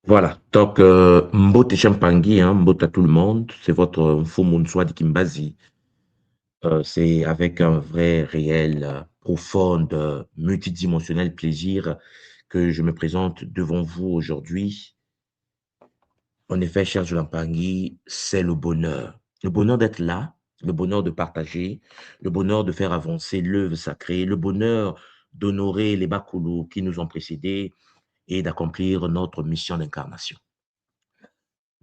Voilà, donc Mbote Champangui, hein, Mbote à tout le monde, c'est votre Mfumounswa Kimbazi. C'est avec un vrai, réel, profond, multidimensionnel plaisir que je me présente devant vous aujourd'hui. En effet, cher Jolampangui, c'est le bonheur. Le bonheur d'être là, le bonheur de partager, le bonheur de faire avancer l'œuvre sacrée, le bonheur d'honorer les Bakoulous qui nous ont précédés et d'accomplir notre mission d'incarnation.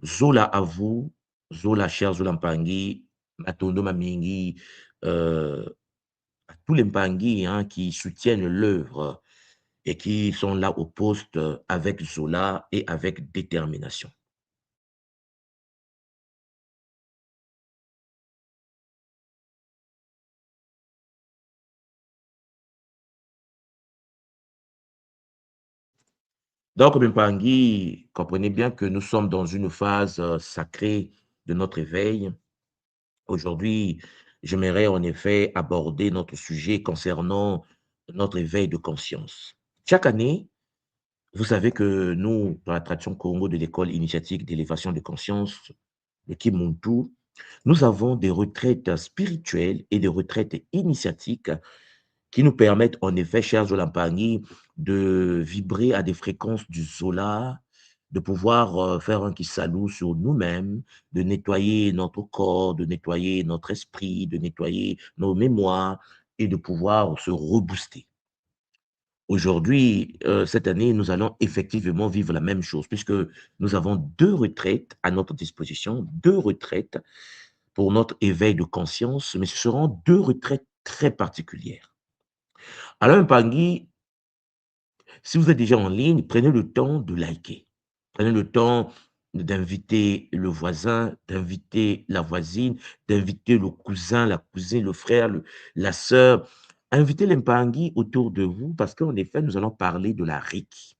Zola à vous, Zola cher Zola Mpangi, Matondo Mamingi, euh, à tous les Mpangi hein, qui soutiennent l'œuvre et qui sont là au poste avec Zola et avec détermination. Donc, Mpangi, comprenez bien que nous sommes dans une phase sacrée de notre éveil. Aujourd'hui, j'aimerais en effet aborder notre sujet concernant notre éveil de conscience. Chaque année, vous savez que nous, dans la tradition Congo de l'école initiatique d'élévation de conscience, le Kimuntu, nous avons des retraites spirituelles et des retraites initiatiques qui nous permettent en effet, cher Zolampagni, de vibrer à des fréquences du Zola, de pouvoir faire un salue sur nous-mêmes, de nettoyer notre corps, de nettoyer notre esprit, de nettoyer nos mémoires et de pouvoir se rebooster. Aujourd'hui, cette année, nous allons effectivement vivre la même chose puisque nous avons deux retraites à notre disposition, deux retraites pour notre éveil de conscience, mais ce seront deux retraites très particulières. Alors, Pangui, si vous êtes déjà en ligne, prenez le temps de liker. Prenez le temps d'inviter le voisin, d'inviter la voisine, d'inviter le cousin, la cousine, le frère, la sœur. Invitez les Mpangui autour de vous parce qu'en effet, nous allons parler de la RIC.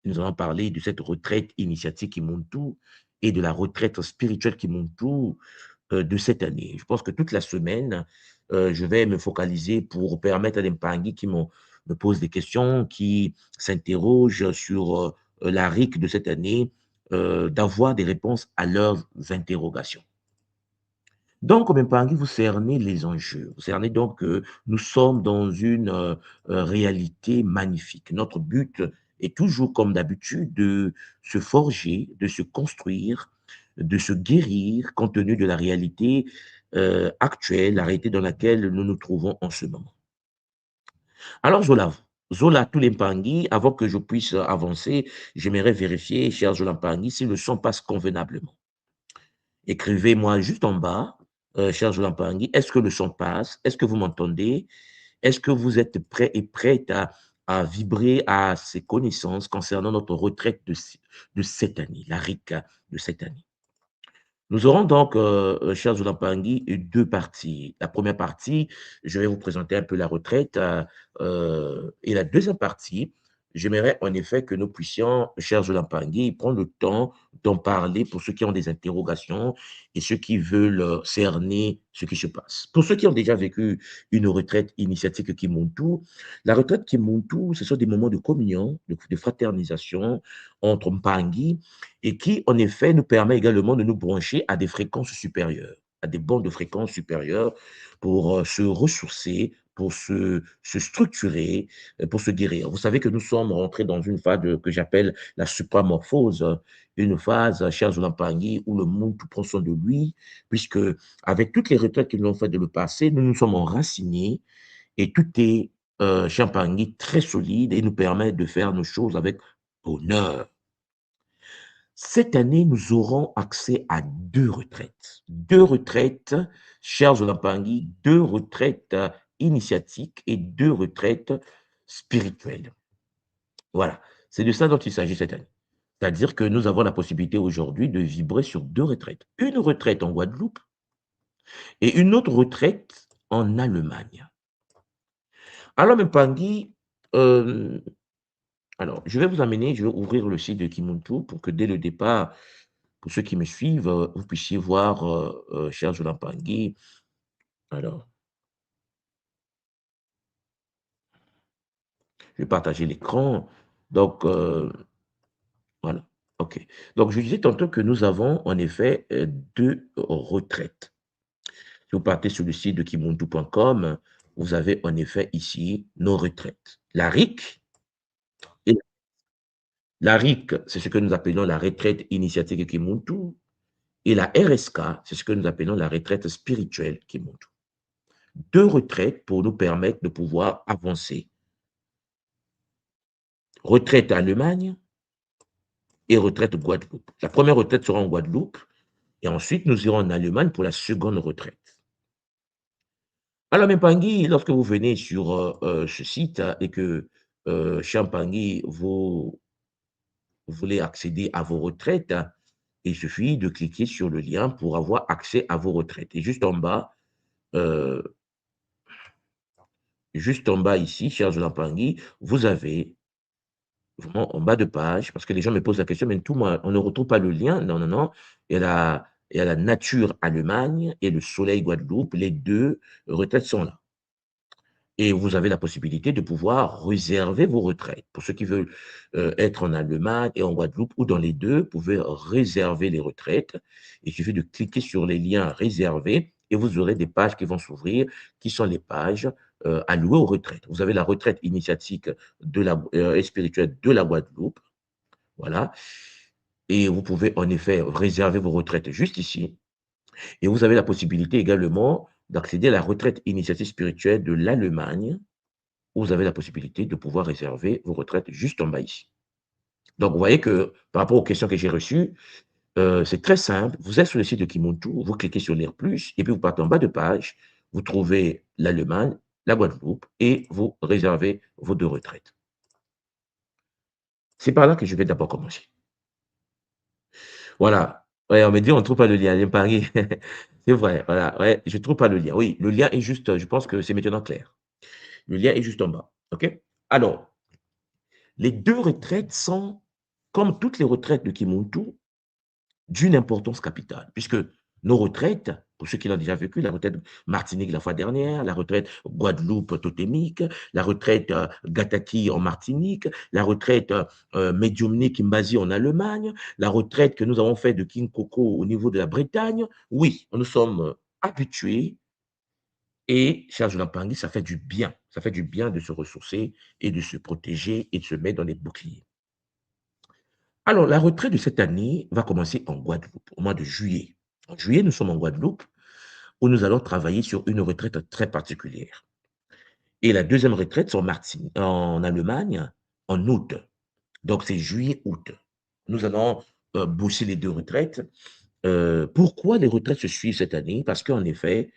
Nous allons parler de cette retraite initiatique qui monte tout et de la retraite spirituelle qui monte tout de cette année. Je pense que toute la semaine, je vais me focaliser pour permettre à des Mpangui qui me posent des questions, qui s'interrogent sur la RIC de cette année, d'avoir des réponses à leurs interrogations. Donc, comme Mpangui, vous cernez les enjeux. Vous cernez donc que nous sommes dans une réalité magnifique. Notre but est toujours, comme d'habitude, de se forger, de se construire, de se guérir compte tenu de la réalité actuelle, la réalité dans laquelle nous nous trouvons en ce moment. Alors, Zola, tous les Mpangui, avant que je puisse avancer, j'aimerais vérifier, cher Zola Mpangui, si le son passe convenablement. Écrivez-moi juste en bas, cher Jolan Pangui, est-ce que le son passe? Est-ce que vous m'entendez? Est-ce que vous êtes prêts et prêtes à vibrer à ces connaissances concernant notre retraite de cette année, la RICA de cette année? Nous aurons donc, cher Zola Pangui, deux parties. La première partie, je vais vous présenter un peu la retraite. Et la deuxième partie, j'aimerais en effet que nous puissions, cher Zola Pangui, prendre le temps d'en parler pour ceux qui ont des interrogations et ceux qui veulent cerner ce qui se passe. Pour ceux qui ont déjà vécu une retraite initiatique Kimuntu, la retraite Kimuntu, ce sont des moments de communion, de fraternisation entre Mpangi et qui, en effet, nous permet également de nous brancher à des fréquences supérieures, à des bandes de fréquences supérieures pour se ressourcer, pour se structurer, pour se guérir. Vous savez que nous sommes rentrés dans une phase que j'appelle la supramorphose, une phase, cher Zolampangui, où le monde tout prend soin de lui, puisque avec toutes les retraites que nous avons faites de le passé, nous nous sommes enracinés et tout est, cher Pangui, très solide et nous permet de faire nos choses avec honneur. Cette année, nous aurons accès à deux retraites. Deux retraites, chers Olapangui, deux retraites initiatiques et deux retraites spirituelles. Voilà, c'est de ça dont il s'agit cette année. C'est-à-dire que nous avons la possibilité aujourd'hui de vibrer sur deux retraites. Une retraite en Guadeloupe et une autre retraite en Allemagne. Alors, Mpangui, euh, alors, je vais vous amener, je vais ouvrir le site de Kimuntu pour que dès le départ, pour ceux qui me suivent, vous puissiez voir, cher Jolan Pangui. Alors, je vais partager l'écran. Donc, voilà. OK. Donc je disais tantôt que nous avons en effet, 2 retraites. Si vous partez sur le site de kimuntu.com, vous avez en effet ici nos retraites. La RIC et la RIC, c'est ce que nous appelons la retraite initiatique Kimuntu et la RSK, c'est ce que nous appelons la retraite spirituelle Kimuntu. 2 retraites pour nous permettre de pouvoir avancer. Retraite Allemagne et retraite Guadeloupe. La première retraite sera en Guadeloupe et ensuite nous irons en Allemagne pour la seconde retraite. Alors Mempangui, lorsque vous venez sur, ce site et que, chez Mpangi, vous voulez accéder à vos retraites, il suffit de cliquer sur le lien pour avoir accès à vos retraites et heu, juste en bas ici, cher Mpangi, vous avez vraiment en bas de page, parce que les gens me posent la question: «Mais tout moi, on ne retrouve pas le lien». Non, non, non, il y a la nature Allemagne et le soleil Guadeloupe, les 2 retraites sont là. Et vous avez la possibilité de pouvoir réserver vos retraites. Pour ceux qui veulent, être en Allemagne et en Guadeloupe ou dans les 2, vous pouvez réserver les retraites. Il suffit de cliquer sur les liens réservés et vous aurez des pages qui vont s'ouvrir, qui sont les pages, allouées aux retraites. Vous avez la retraite initiatique et spirituelle de la Guadeloupe, voilà, et vous pouvez en effet réserver vos retraites juste ici. Et vous avez la possibilité également d'accéder à la retraite initiative spirituelle de l'Allemagne, vous avez la possibilité de pouvoir réserver vos retraites juste en bas ici. Donc, vous voyez que par rapport aux questions que j'ai reçues, c'est très simple. Vous êtes sur le site de Kimuntu, vous cliquez sur Lire plus et puis vous partez en bas de page, vous trouvez l'Allemagne, la Guadeloupe et vous réservez vos 2 retraites. C'est par là que je vais d'abord commencer. Voilà. Ouais, on me dit: «On ne trouve pas le lien». Paris. C'est vrai, voilà, ouais, je ne trouve pas le lien. Oui, le lien est juste, je pense que c'est maintenant clair. Le lien est juste en bas. OK? Alors, les 2 retraites sont, comme toutes les retraites de Kimuntu, d'une importance capitale, puisque nos retraites, pour ceux qui l'ont déjà vécu, la retraite Martinique la fois dernière, la retraite Guadeloupe totémique, la retraite, Gataki en Martinique, la retraite, Mediumnic Mbasi en Allemagne, la retraite que nous avons fait de King Koko au niveau de la Bretagne. Oui, nous sommes, habitués et cher Jonathan Pangui, ça fait du bien. Ça fait du bien de se ressourcer et de se protéger et de se mettre dans les boucliers. Alors, la retraite de cette année va commencer en Guadeloupe, au mois de juillet. En juillet, nous sommes en Guadeloupe, où nous allons travailler sur une retraite très particulière. Et la deuxième retraite, c'est en Allemagne, en août. Donc, c'est juillet-août. Nous allons bosser les 2 retraites. Pourquoi les retraites se suivent cette année? Parce qu'en effet,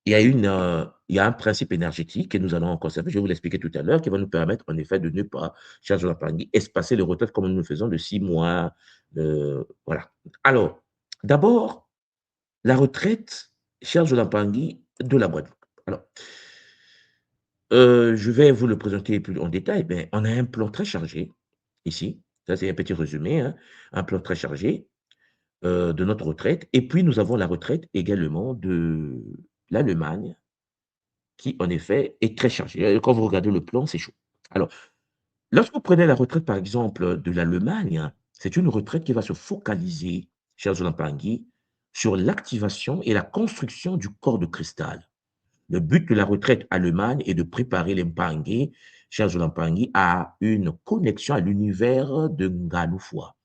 il y a un principe énergétique que nous allons conserver, je vais vous l'expliquer tout à l'heure, qui va nous permettre en effet de ne pas, cher Jonathan Pangui, espacer les retraites comme nous le faisons de 6 mois, voilà. Alors, d'abord, la retraite, cher Jonathan Pangui, de la Guadeloupe. Alors, je vais vous le présenter plus en détail, mais on a un plan très chargé ici. Ça, c'est un petit résumé, hein, un plan très chargé, de notre retraite et puis nous avons la retraite également de l'Allemagne qui, en effet, est très chargé. Quand vous regardez le plan, c'est chaud. Alors, lorsque vous prenez la retraite, par exemple, de l'Allemagne, c'est une retraite qui va se focaliser, cher Zola Pangui, sur l'activation et la construction du corps de cristal. Le but de la retraite Allemagne est de préparer les Mpangui, cher Zola Pangui, à une connexion à l'univers de Ngaloufwa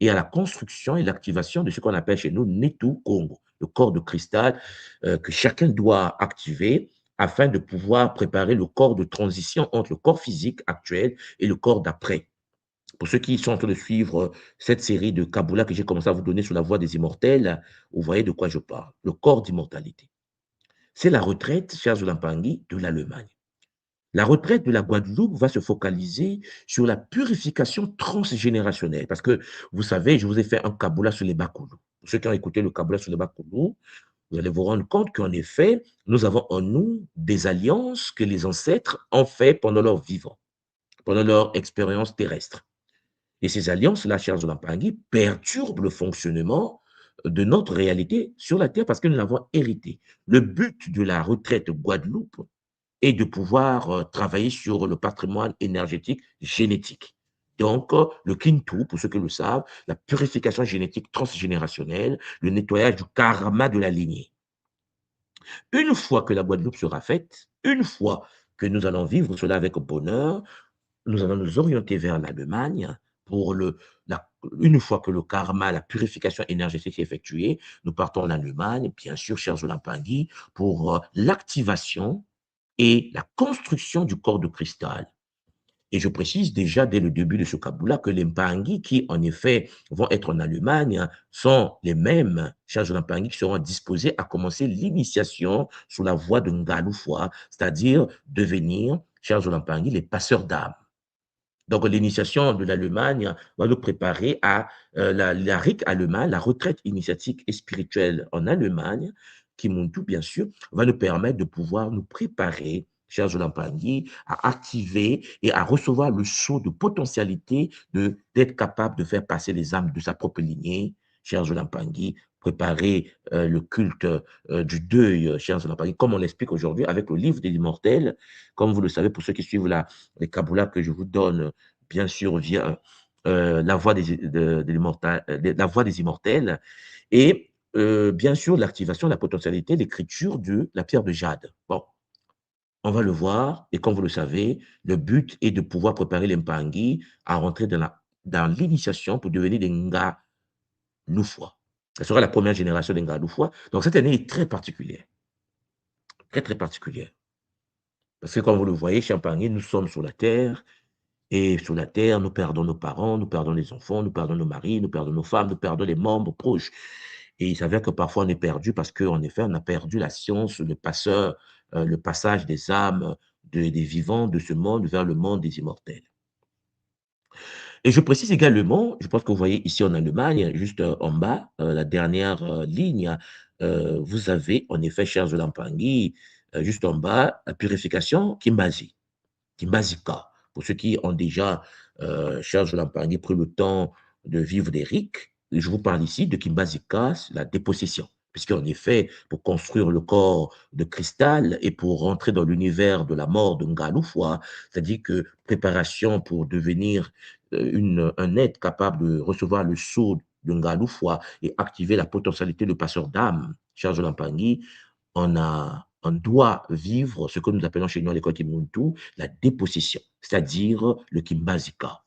et à la construction et l'activation de ce qu'on appelle chez nous Netu Congo, le corps de cristal que chacun doit activer afin de pouvoir préparer le corps de transition entre le corps physique actuel et le corps d'après. Pour ceux qui sont en train de suivre cette série de Kabbalah que j'ai commencé à vous donner sur la voie des immortels, vous voyez de quoi je parle. Le corps d'immortalité. C'est la retraite, cher Zolampangui, de l'Allemagne. La retraite de la Guadeloupe va se focaliser sur la purification transgénérationnelle. Parce que, vous savez, je vous ai fait un Kabbalah sur les Bakoulou. Ceux qui ont écouté le Kabbalah sur les Bakoulou, vous allez vous rendre compte qu'en effet, nous avons en nous des alliances que les ancêtres ont fait pendant leur vivant, pendant leur expérience terrestre. Et ces alliances-là, chers Zolampangui, perturbent le fonctionnement de notre réalité sur la Terre parce que nous l'avons hérité. Le but de la retraite Guadeloupe est de pouvoir travailler sur le patrimoine énergétique génétique. Donc, le Kintu, pour ceux qui le savent, la purification génétique transgénérationnelle, le nettoyage du karma de la lignée. Une fois que la Guadeloupe sera faite, une fois que nous allons vivre cela avec bonheur, nous allons nous orienter vers l'Allemagne pour une fois que le karma, la purification énergétique est effectuée, nous partons en Allemagne, bien sûr, cher Zolampangui, pour l'activation et la construction du corps de cristal. Et je précise déjà dès le début de ce Kaboula que les Mpangi qui, en effet, vont être en Allemagne sont les mêmes, chers Mpangi, qui seront disposés à commencer l'initiation sous la voie de Ngaloufwa, c'est-à-dire devenir, chers Mpangi, les passeurs d'âmes. Donc, l'initiation de l'Allemagne va nous préparer à la RIC allemande, la retraite initiatique et spirituelle en Allemagne, qui, tout bien sûr, va nous permettre de pouvoir nous préparer, chers Jolampagny, à activer et à recevoir le saut de potentialité d'être capable de faire passer les âmes de sa propre lignée, chers Jolampagny, préparer le culte du deuil, chers Jolampagny, comme on l'explique aujourd'hui avec le livre des immortels. Comme vous le savez, pour ceux qui suivent les Kabbalah que je vous donne, bien sûr, via la voix la voix des immortels et bien sûr, l'activation de la potentialité, l'écriture de la pierre de jade. Bon, on va le voir et comme vous le savez, le but est de pouvoir préparer les Mpangi à rentrer dans l'initiation pour devenir des Nga Lufwa. Ce sera la première génération des Nga Lufwa. Donc, cette année est très particulière, très, très particulière. Parce que comme vous le voyez, chez Mpangi, nous sommes sur la terre. Et sur la terre, nous perdons nos parents, nous perdons les enfants, nous perdons nos maris, nous perdons nos femmes, nous perdons les membres proches. Et il s'avère que parfois on est perdu parce qu'en effet, on a perdu la science, le passage des âmes des vivants de ce monde vers le monde des immortels. Et je précise également, je pense que vous voyez ici en Allemagne, juste en bas, la dernière ligne, vous avez en effet, cher Zolampangui, juste en bas, la purification Kimbasi. Kimbasika. Pour ceux qui ont déjà, cher Jolampagny, pris le temps de vivre des rites, je vous parle ici de Kimbasika, la dépossession. Puisqu'en effet, pour construire le corps de cristal et pour rentrer dans l'univers de la mort de Ngaloufwa, c'est-à-dire que préparation pour devenir un être capable de recevoir le sceau de Ngaloufwa et activer la potentialité de passeur d'âme, cher Jolampagny, on doit vivre ce que nous appelons chez nous à l'école Kimuntu, la dépossession, c'est-à-dire le Kimbazika.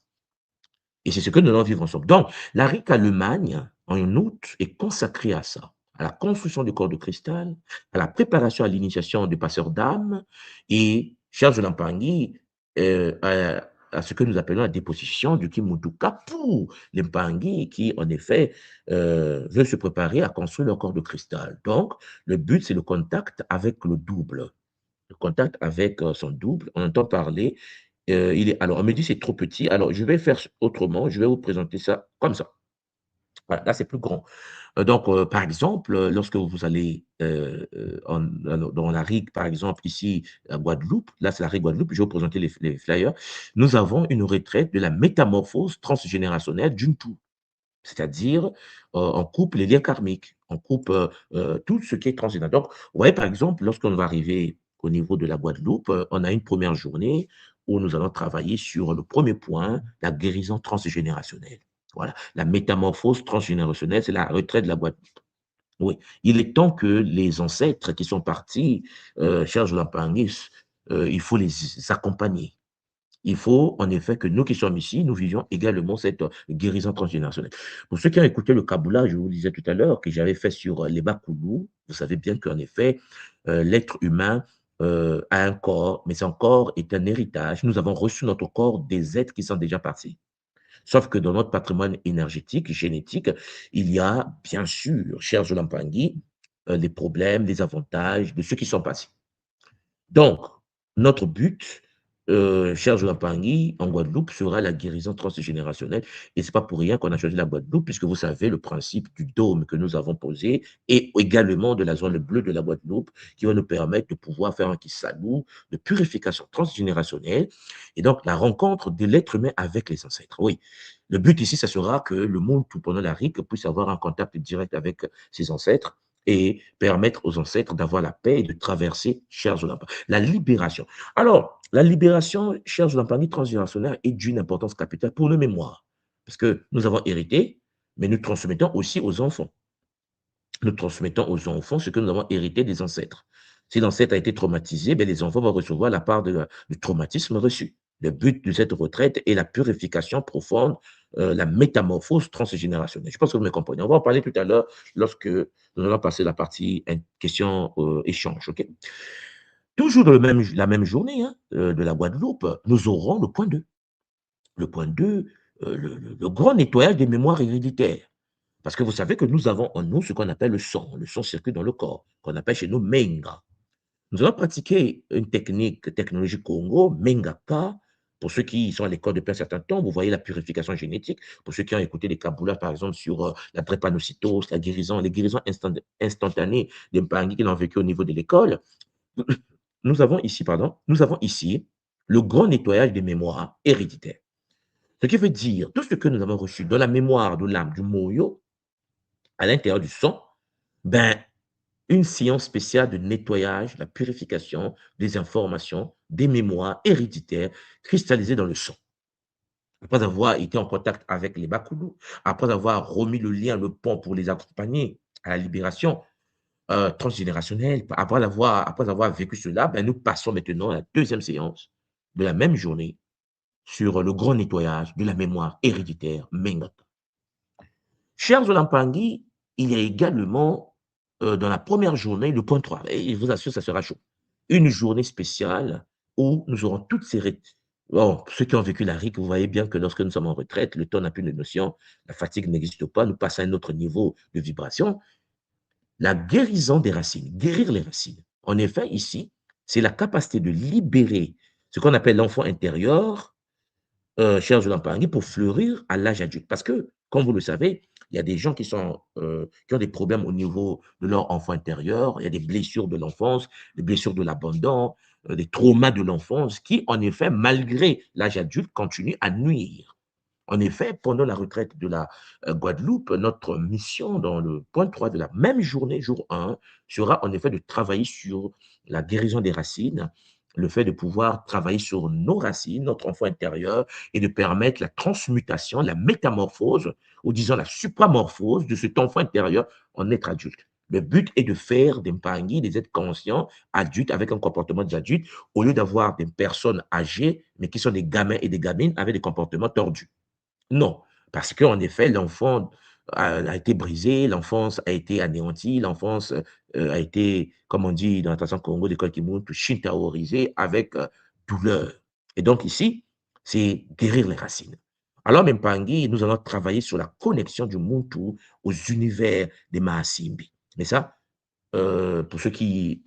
Et c'est ce que nous allons vivre ensemble. Donc, la RIC Allemagne, en août, est consacrée à ça, à la construction du corps de cristal, à la préparation à l'initiation du passeur d'âme et, cher Jolampangui, à ce que nous appelons la déposition du Kimutuka pour les Mpangui qui, en effet, veulent se préparer à construire leur corps de cristal. Donc, le but, c'est le contact avec le double. Le contact avec son double, on entend parler alors, on me dit c'est trop petit. Alors, je vais faire autrement. Je vais vous présenter ça comme ça. Voilà, là, c'est plus grand. Donc, par exemple, lorsque vous allez dans la RIG, par exemple, ici, à Guadeloupe, là, c'est la RIG Guadeloupe, je vais vous présenter les flyers. Nous avons une retraite de la métamorphose transgénérationnelle d'une toux. C'est-à-dire, on coupe les liens karmiques, on coupe tout ce qui est transgénérationnel. Donc, vous voyez, par exemple, lorsqu'on va arriver au niveau de la Guadeloupe, on a une première journée où nous allons travailler sur le premier point, la guérison transgénérationnelle. Voilà, la métamorphose transgénérationnelle, c'est la retraite de la Guadeloupe. Oui, il est temps que les ancêtres qui sont partis, cher Jolampangis, il faut les accompagner. Il faut en effet que nous qui sommes ici, nous vivions également cette guérison transgénérationnelle. Pour ceux qui ont écouté le Kaboula, je vous disais tout à l'heure que j'avais fait sur les Bakoulou, vous savez bien qu'en effet, l'être humain a un corps, mais son corps est un héritage. Nous avons reçu notre corps des êtres qui sont déjà partis. Sauf que dans notre patrimoine énergétique, génétique, il y a bien sûr, cher Jolampangui, des problèmes, des avantages de ceux qui sont passés. Donc, notre but, cher Joël Pangui, en Guadeloupe, sera la guérison transgénérationnelle. Et ce n'est pas pour rien qu'on a choisi la Guadeloupe, puisque vous savez le principe du dôme que nous avons posé et également de la zone bleue de la Guadeloupe qui va nous permettre de pouvoir faire un kissalou de purification transgénérationnelle et donc la rencontre de l'être humain avec les ancêtres. Oui, le but ici, ce sera que le monde tout pendant la RIC puisse avoir un contact direct avec ses ancêtres et permettre aux ancêtres d'avoir la paix et de traverser, chers Olampa. La libération. Alors, la libération, chers Olampani, transgénérationnelle est d'une importance capitale pour nos mémoires. Parce que nous avons hérité, mais nous transmettons aussi aux enfants. Nous transmettons aux enfants ce que nous avons hérité des ancêtres. Si l'ancêtre a été traumatisé, ben les enfants vont recevoir la part du traumatisme reçu. Le but de cette retraite est la purification profonde, la métamorphose transgénérationnelle. Je pense que vous me comprenez. On va en parler tout à l'heure lorsque nous allons passer la partie question-échange. OK? Toujours dans la même journée hein, de la Guadeloupe, nous aurons le point 2. Le point 2, le grand nettoyage des mémoires héréditaires. Parce que vous savez que nous avons en nous ce qu'on appelle le sang. Le sang circule dans le corps, qu'on appelle chez nous Menga. Nous allons pratiquer une technologie Congo, Mengaka. Pour ceux qui sont à l'école depuis un certain temps, vous voyez la purification génétique. Pour ceux qui ont écouté les kaboulars, par exemple, sur la drépanocytose, la guérison, les guérisons instantanées des Mpangi qui l'ont vécu au niveau de l'école, nous avons ici le grand nettoyage des mémoires héréditaires. Ce qui veut dire, tout ce que nous avons reçu dans la mémoire de l'âme du Moyo, à l'intérieur du sang, ben, une séance spéciale de nettoyage, la purification des informations, des mémoires héréditaires cristallisées dans le sang. Après avoir été en contact avec les Bakoulous, après avoir remis le lien, le pont pour les accompagner à la libération transgénérationnelle, après avoir vécu cela, ben, nous passons maintenant à la deuxième séance de la même journée sur le grand nettoyage de la mémoire héréditaire Mengata. Chers Olampangui, il y a également, dans la première journée, le point 3. Et je vous assure, ça sera chaud. Une journée spéciale où nous aurons toutes ces bon, ceux qui ont vécu la RIC, vous voyez bien que lorsque nous sommes en retraite, le temps n'a plus de notion, la fatigue n'existe pas, nous passons à un autre niveau de vibration. La guérison des racines, guérir les racines. En effet, ici, c'est la capacité de libérer ce qu'on appelle l'enfant intérieur, chers Olampangui, pour fleurir à l'âge adulte. Parce que, comme vous le savez, il y a des gens qui ont des problèmes au niveau de leur enfant intérieur, il y a des blessures de l'enfance, des blessures de l'abandon, des traumas de l'enfance qui, en effet, malgré l'âge adulte, continuent à nuire. En effet, pendant la retraite de la Guadeloupe, notre mission dans le point 3 de la même journée, jour 1, sera en effet de travailler sur la guérison des racines, le fait de pouvoir travailler sur nos racines, notre enfant intérieur, et de permettre la transmutation, la métamorphose, ou disons la supramorphose de cet enfant intérieur en être adulte. Le but est de faire des Mpangi, des êtres conscients, adultes, avec un comportement d'adulte, au lieu d'avoir des personnes âgées, mais qui sont des gamins et des gamines avec des comportements tordus. Non, parce qu'en effet, l'enfant a été brisé, l'enfance a été anéantie, l'enfance, a été, comme on dit dans la tradition Congo, l'école qui monte, shintaorisée avec, douleur. Et donc ici, c'est guérir les racines. Alors Mpengi, nous allons travailler sur la connexion du Muntu aux univers des Mahasimbi. Mais ça, pour ceux qui,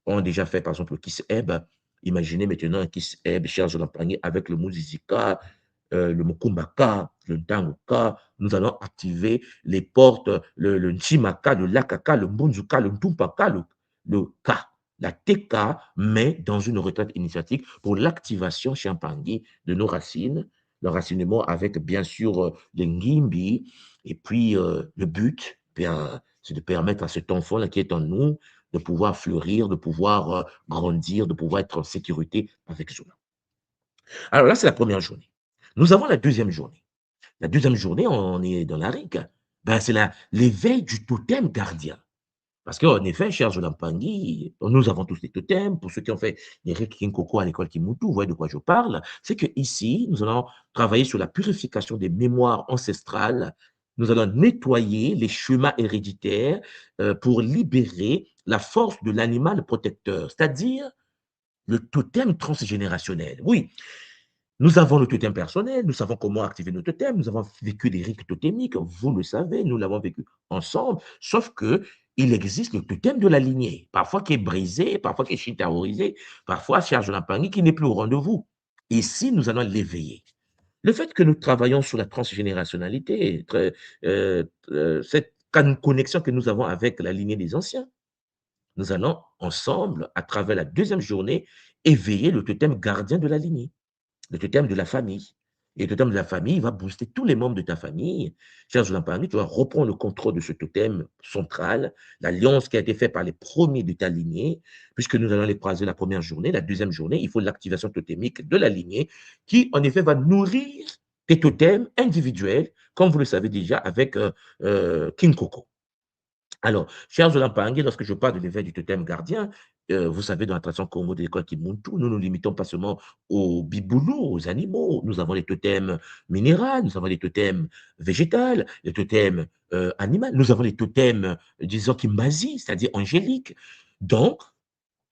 ont déjà fait, par exemple, le Kiss Ebb, imaginez maintenant un Kiss Ebb, cher Jolampagné, avec le Muzizika, le Mukumbaka, le Ntanguka. Nous allons activer les portes, le Nchimaka, le Lakaka, le Mbunzuka, le Ntumpaka, le K. La TK, mais dans une retraite initiatique pour l'activation chez Mpangi de nos racines, le racinement avec bien sûr les Ngimbi, et puis le but, bien, c'est de permettre à cet enfant-là qui est en nous de pouvoir fleurir, de pouvoir grandir, de pouvoir être en sécurité avec cela. Alors là, c'est la première journée. Nous avons la deuxième journée. La deuxième journée, on est dans la RIC. Ben, c'est l'éveil du totem gardien. Parce qu'en effet, cher Jolampangi, nous avons tous des totems. Pour ceux qui ont fait les RIC Kinkoko à l'école Kimutu, vous voyez de quoi je parle. C'est qu'ici, nous allons travailler sur la purification des mémoires ancestrales. Nous allons nettoyer les chemins héréditaires pour libérer la force de l'animal protecteur, c'est-à-dire le totem transgénérationnel. Oui, nous avons le totem personnel, nous savons comment activer nos totems, nous avons vécu des rites totémiques, vous le savez, nous l'avons vécu ensemble, sauf que il existe le totem de la lignée, parfois qui est brisé, parfois qui est chitaorisé, parfois charge de l'impagnie qui n'est plus au rendez-vous. Ici, nous allons l'éveiller. Le fait que nous travaillons sur la transgénérationnalité, cette connexion que nous avons avec la lignée des anciens, nous allons ensemble, à travers la deuxième journée, éveiller le totem gardien de la lignée, le totem de la famille. Et le totem de la famille va booster tous les membres de ta famille. Cher Zoulampani, tu vas reprendre le contrôle de ce totem central, l'alliance qui a été faite par les premiers de ta lignée, puisque nous allons les croiser la première journée. La deuxième journée, il faut l'activation totémique de la lignée qui, en effet, va nourrir tes totems individuels, comme vous le savez déjà avec King Coco. Alors, chers Olampangé, lorsque je parle de l'éveil du totem gardien, vous savez, dans la tradition Congo de l'école Kimuntu, nous ne nous limitons pas seulement aux biboulous, aux animaux. Nous avons les totems minéraux, nous avons les totems végétaux, les totems animaux, nous avons les totems, disons, Kimbazi, c'est-à-dire angéliques. Donc,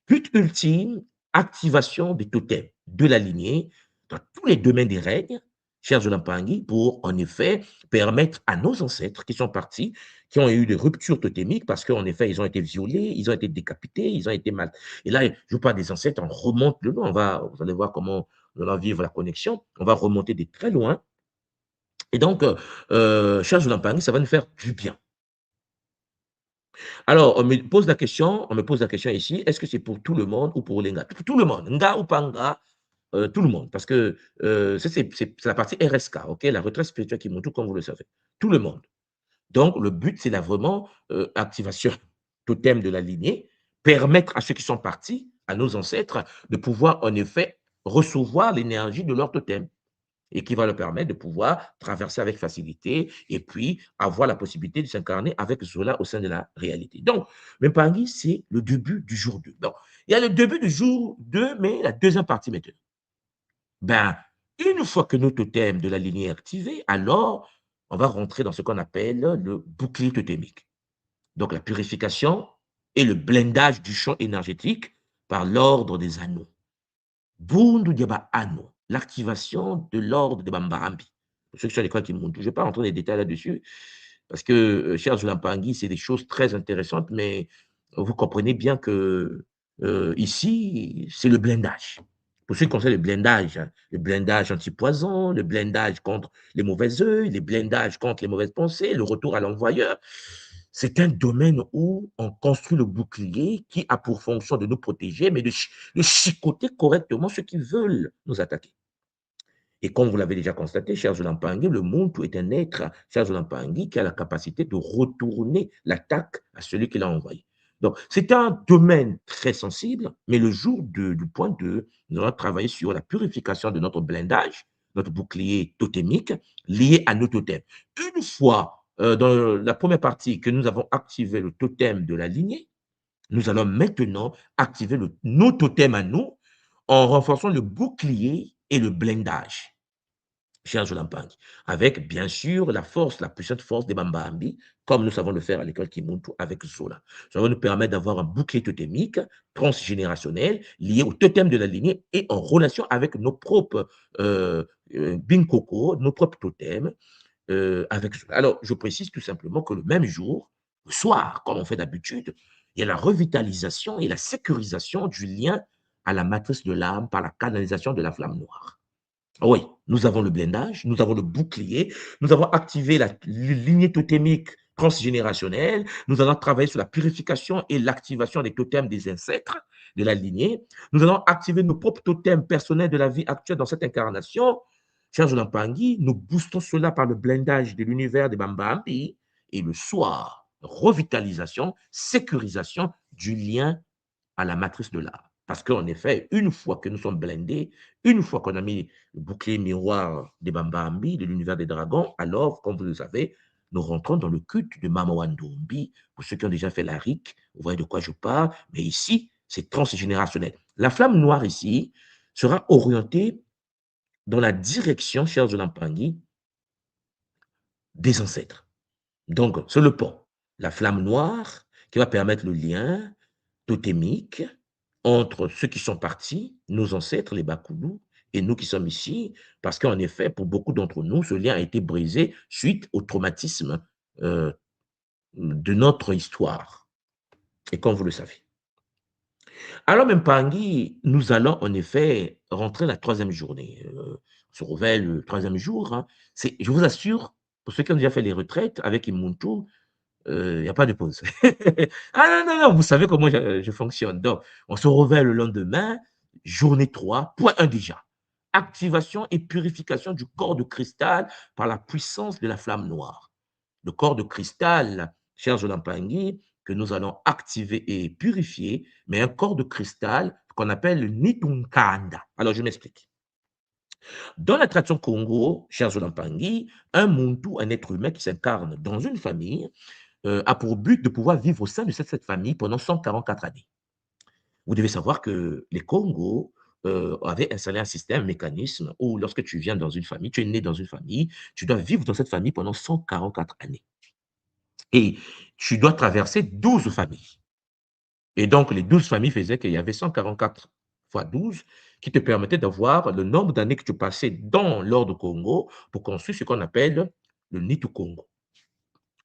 but ultime, activation des totems de la lignée dans tous les domaines des règnes, chers Olampangui, pour en effet permettre à nos ancêtres qui sont partis, qui ont eu des ruptures totémiques parce qu'en effet, ils ont été violés, ils ont été décapités, ils ont été mal. Et là, je parle des ancêtres, on remonte de loin, vous allez voir comment nous allons vivre la connexion, on va remonter de très loin. Et donc, chers Olampangui, ça va nous faire du bien. Alors, on me pose la question ici, est-ce que c'est pour tout le monde ou pour les Nga? Tout le monde, Nga ou pas Nga, tout le monde. Parce que ça, c'est la partie RSK, ok? La retraite spirituelle qui monte, tout comme vous le savez. Tout le monde. Donc, le but, c'est là vraiment activation totem de la lignée, permettre à ceux qui sont partis, à nos ancêtres, de pouvoir en effet recevoir l'énergie de leur totem et qui va leur permettre de pouvoir traverser avec facilité et puis avoir la possibilité de s'incarner avec Zola au sein de la réalité. Donc, Mpangi, c'est le début du jour 2. Donc, il y a le début du jour 2, mais la deuxième partie maintenant. Ben, une fois que notre totem de la lignée est activé, alors on va rentrer dans ce qu'on appelle le bouclier totémique. Donc, la purification et le blindage du champ énergétique par l'ordre des anneaux. Bundu Diaba Anno, l'activation de l'ordre de Bambarambi. Pour ceux qui sont à l'école qui montent, je ne vais pas rentrer dans les détails là-dessus, parce que, cher Zulampangui, c'est des choses très intéressantes, mais vous comprenez bien que ici, c'est le blindage. Pour ceux qui connaissent le blindage anti-poison, le blindage contre les mauvais œufs, les blindages contre les mauvaises pensées, le retour à l'envoyeur, c'est un domaine où on construit le bouclier qui a pour fonction de nous protéger, mais de chicoter correctement ceux qui veulent nous attaquer. Et comme vous l'avez déjà constaté, cher Zulampangui, le Muntu est un être, cher Zulampangui, qui a la capacité de retourner l'attaque à celui qui l'a envoyé. Donc, c'est un domaine très sensible, mais le jour du point 2, nous allons travailler sur la purification de notre blindage, notre bouclier totémique lié à nos totems. Une fois, dans la première partie, que nous avons activé le totem de la lignée, nous allons maintenant activer nos totems à nous en renforçant le bouclier et le blindage cher Jolampang, avec bien sûr la force, la puissante force des Bambaambi, comme nous savons le faire à l'école Kimuntu avec Zola. Ça va nous permettre d'avoir un bouclier totémique transgénérationnel lié au totem de la lignée et en relation avec nos propres Binkoko, nos propres totems avec Zola. Alors, je précise tout simplement que le même jour, le soir, comme on fait d'habitude, il y a la revitalisation et la sécurisation du lien à la matrice de l'âme par la canalisation de la flamme noire. Oui, nous avons le blindage, nous avons le bouclier, nous avons activé la lignée totémique transgénérationnelle, nous allons travailler sur la purification et l'activation des totems des ancêtres de la lignée, nous allons activer nos propres totems personnels de la vie actuelle dans cette incarnation. Cher Zolampangi, nous boostons cela par le blindage de l'univers des Bambambi et le soir, revitalisation, sécurisation du lien à la matrice de l'art. Parce qu'en effet, une fois que nous sommes blindés, une fois qu'on a mis le bouclier miroir des Bambambi, de l'univers des dragons, alors, comme vous le savez, nous rentrons dans le culte de Mama Wandombi. Pour ceux qui ont déjà fait la RIC, vous voyez de quoi je parle, mais ici, c'est transgénérationnel. La flamme noire ici sera orientée dans la direction, chers Zolampangi, des ancêtres. Donc, c'est le pont. La flamme noire qui va permettre le lien totémique entre ceux qui sont partis, nos ancêtres, les Bakoulous, et nous qui sommes ici, parce qu'en effet, pour beaucoup d'entre nous, ce lien a été brisé suite au traumatisme de notre histoire. Et comme vous le savez. Alors, même Pangui, nous allons en effet rentrer la troisième journée. On se réveille le troisième jour. Hein. Je vous assure, pour ceux qui ont déjà fait les retraites avec Imuntu, il n'y a pas de pause. Ah non, non, non, vous savez comment je fonctionne. Donc, on se réveille le lendemain, journée 3, point 1 déjà. activation et purification du corps de cristal par la puissance de la flamme noire. Le corps de cristal, cher Jolampangui, que nous allons activer et purifier, mais un corps de cristal qu'on appelle le Nitunkanda. Alors, je m'explique. Dans la tradition Congo, cher Jolampangui, un Muntu, un être humain qui s'incarne dans une famille, a pour but de pouvoir vivre au sein de cette famille pendant 144 années. Vous devez savoir que les Congos avaient installé un système, un mécanisme où lorsque tu viens dans une famille, tu es né dans une famille, tu dois vivre dans cette famille pendant 144 années. Et tu dois traverser 12 familles. Et donc, les 12 familles faisaient qu'il y avait 144 fois 12 qui te permettaient d'avoir le nombre d'années que tu passais dans l'ordre Congo pour construire ce qu'on appelle le Nitu Congo.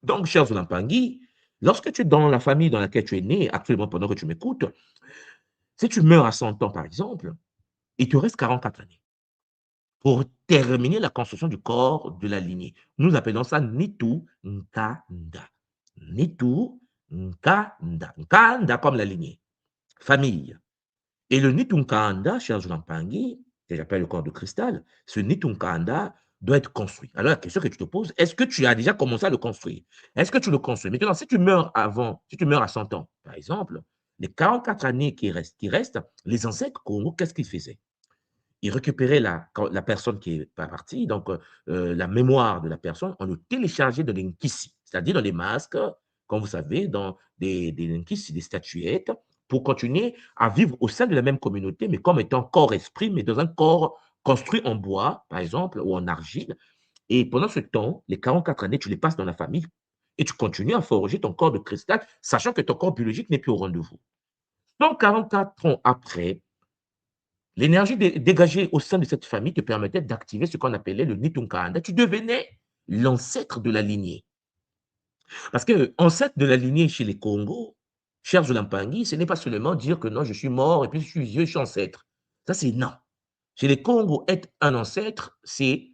Donc, cher Zolampangui, lorsque tu es dans la famille dans laquelle tu es né, actuellement pendant que tu m'écoutes, si tu meurs à 100 ans, par exemple, il te reste 44 années pour terminer la construction du corps de la lignée. Nous appelons ça Nitu Nkanda. Nitu Nkanda. Nkanda comme la lignée, famille. Et le Nitu Nkanda, cher Zulampangui, que j'appelle le corps de cristal, ce Nitu Nkanda doit être construit. Alors la question que tu te poses, est-ce que tu as déjà commencé à le construire? Est-ce que tu le construis? Maintenant, si tu meurs avant, si tu meurs à 100 ans, par exemple, les 44 années qui restent, les ancêtres Congo, qu'est-ce qu'ils faisaient? Ils récupéraient la personne qui est pas partie, donc la mémoire de la personne, on le téléchargeait dans les nkisi, c'est-à-dire dans les masques, comme vous savez, dans des nkisi, des statuettes, pour continuer à vivre au sein de la même communauté, mais comme étant corps-esprit, mais dans un corps construit en bois, par exemple, ou en argile. Et pendant ce temps, les 44 années, tu les passes dans la famille et tu continues à forger ton corps de cristal, sachant que ton corps biologique n'est plus au rendez-vous. Donc, 44 ans après, l'énergie dégagée au sein de cette famille te permettait d'activer ce qu'on appelait le Nitunkanda. Tu devenais l'ancêtre de la lignée. Parce que ancêtre de la lignée chez les Congos, cher Zulampangui, ce n'est pas seulement dire que non, je suis mort et puis je suis vieux, je suis ancêtre. Ça, c'est non. Chez les Congos, être un ancêtre, c'est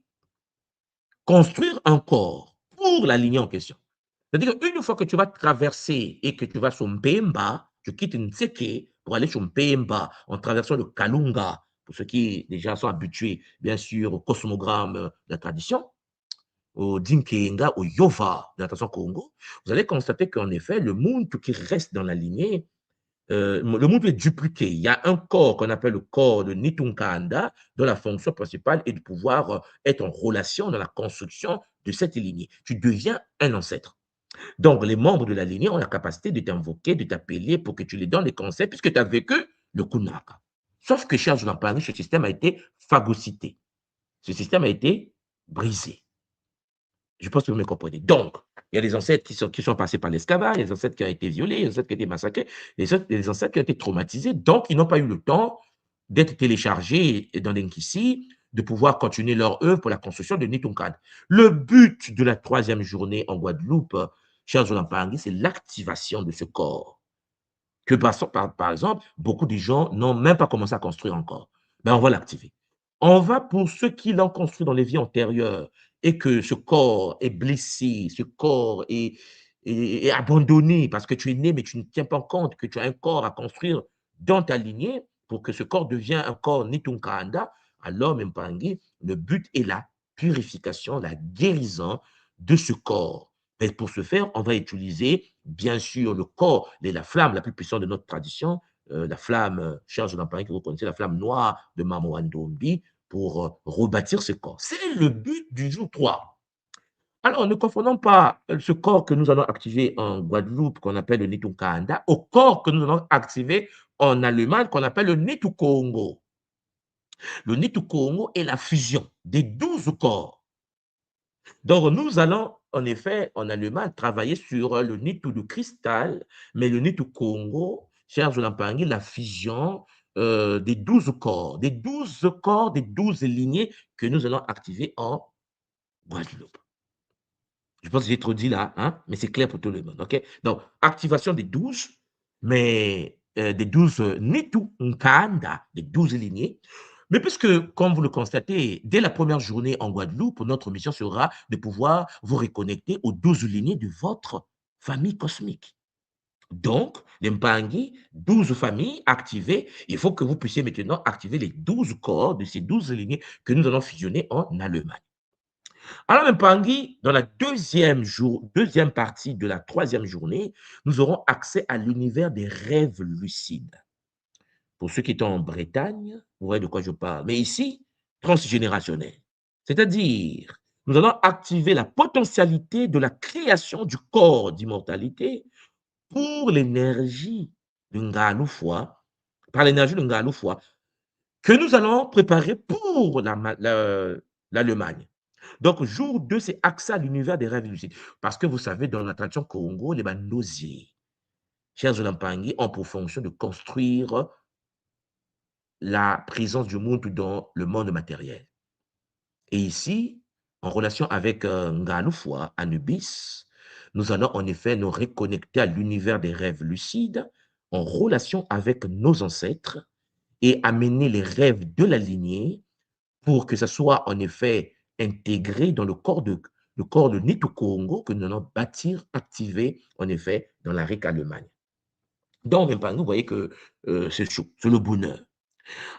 construire un corps pour la lignée en question. C'est-à-dire qu'une fois que tu vas traverser et que tu vas sur Mpemba, tu quittes Ntseke pour aller sur Mpemba en traversant le Kalunga, pour ceux qui déjà sont habitués, bien sûr, au cosmogramme de la tradition, au Dinkenga, au Yova de la tradition Congo, vous allez constater qu'en effet, le monde qui reste dans la lignée, le monde est dupliqué. Il y a un corps qu'on appelle le corps de Nitunkanda, dont la fonction principale est de pouvoir être en relation dans la construction de cette lignée. Tu deviens un ancêtre. Donc, les membres de la lignée ont la capacité de t'invoquer, de t'appeler pour que tu les donnes les conseils, puisque tu as vécu le Kunaka. Sauf que, cher Paris, ce système a été phagocyté. Ce système a été brisé. Je pense que vous me comprenez. Donc, il y a des ancêtres qui sont passés par l'esclavage, il y a des ancêtres qui ont été violés, il y a des ancêtres qui ont été massacrés, des ancêtres qui ont été traumatisés, donc ils n'ont pas eu le temps d'être téléchargés dans l'Inkisi, de pouvoir continuer leur œuvre pour la construction de Nitunkad. Le but de la 3e journée en Guadeloupe, chers Zolampangui, c'est l'activation de ce corps. Que par exemple, beaucoup de gens n'ont même pas commencé à construire encore. Ben, on va l'activer. On va, pour ceux qui l'ont construit dans les vies antérieures et que ce corps est blessé, ce corps est abandonné parce que tu es né, mais tu ne tiens pas compte que tu as un corps à construire dans ta lignée pour que ce corps devienne un corps Nitunkanda, alors, même Mpangi, le but est la purification, la guérison de ce corps. Mais pour ce faire, on va utiliser, bien sûr, le corps et la flamme la plus puissante de notre tradition, la flamme, cher Paris, que vous connaissez, la flamme noire de Mamouandombi, pour rebâtir ce corps. C'est le but du jour 3. Alors, ne confondons pas ce corps que nous allons activer en Guadeloupe, qu'on appelle le Nitunkanda, au corps que nous allons activer en Allemagne, qu'on appelle le Nitukongo. Le Nitukongo est la fusion des 12 corps. Donc, nous allons, en effet, en Allemagne, travailler sur le Nitu du cristal, mais le Nitu Congo, cher Zolampangui, la fusion des 12 corps, des 12 lignées que nous allons activer en Guadeloupe. Je pense que j'ai trop dit là, hein, mais c'est clair pour tout le monde. OK? Donc, activation des 12, mais des 12 Nitu Nkanda, des 12 lignées. Mais puisque, comme vous le constatez, dès la première journée en Guadeloupe, notre mission sera de pouvoir vous reconnecter aux 12 lignées de votre famille cosmique. Donc, Les Mpangi, 12 familles activées. Il faut que vous puissiez maintenant activer les 12 corps de ces 12 lignées que nous allons fusionner en Allemagne. Alors, les Mpangi, dans la deuxième partie de la troisième journée, nous aurons accès à l'univers des rêves lucides. Pour ceux qui sont en Bretagne, vous voyez de quoi je parle. Mais ici, transgénérationnel. C'est-à-dire, nous allons activer la potentialité de la création du corps d'immortalité pour l'énergie de Ngaloufwa, par l'énergie de Ngaloufwa, que nous allons préparer pour l'Allemagne. Donc, jour 2, c'est accès à l'univers des rêves lucides. Parce que vous savez, dans la tradition Congo, les bandosiers, chers Olampangi, ont pour fonction de construire la présence du monde dans le monde matériel. Et ici, en relation avec Ngaloufwa, Anubis, nous allons en effet nous reconnecter à l'univers des rêves lucides en relation avec nos ancêtres et amener les rêves de la lignée pour que ça soit en effet intégré dans le corps de Nitu Congo que nous allons bâtir, activer en effet dans la RIC Allemagne. Donc, vous voyez que c'est chaud, c'est le bonheur.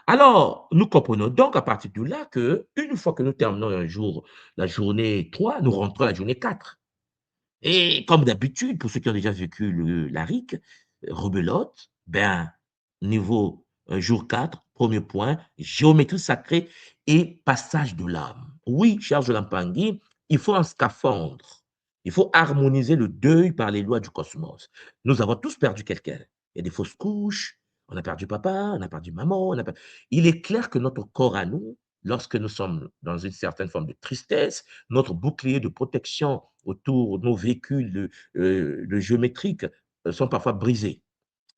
Alors, nous comprenons donc à partir de là que une fois que nous terminons un jour la journée 3, nous rentrons à la journée 4. Et comme d'habitude, pour ceux qui ont déjà vécu la RIC, rebelote, ben, niveau jour 4, premier point, géométrie sacrée et passage de l'âme. Oui, cher Lampangi, il faut un scaphandre. Il faut harmoniser le deuil par les lois du cosmos. Nous avons tous perdu quelqu'un. Il y a des fausses couches, on a perdu papa, on a perdu maman. Il est clair que notre corps à nous, lorsque nous sommes dans une certaine forme de tristesse, notre bouclier de protection autour de nos véhicules géométriques sont parfois brisés.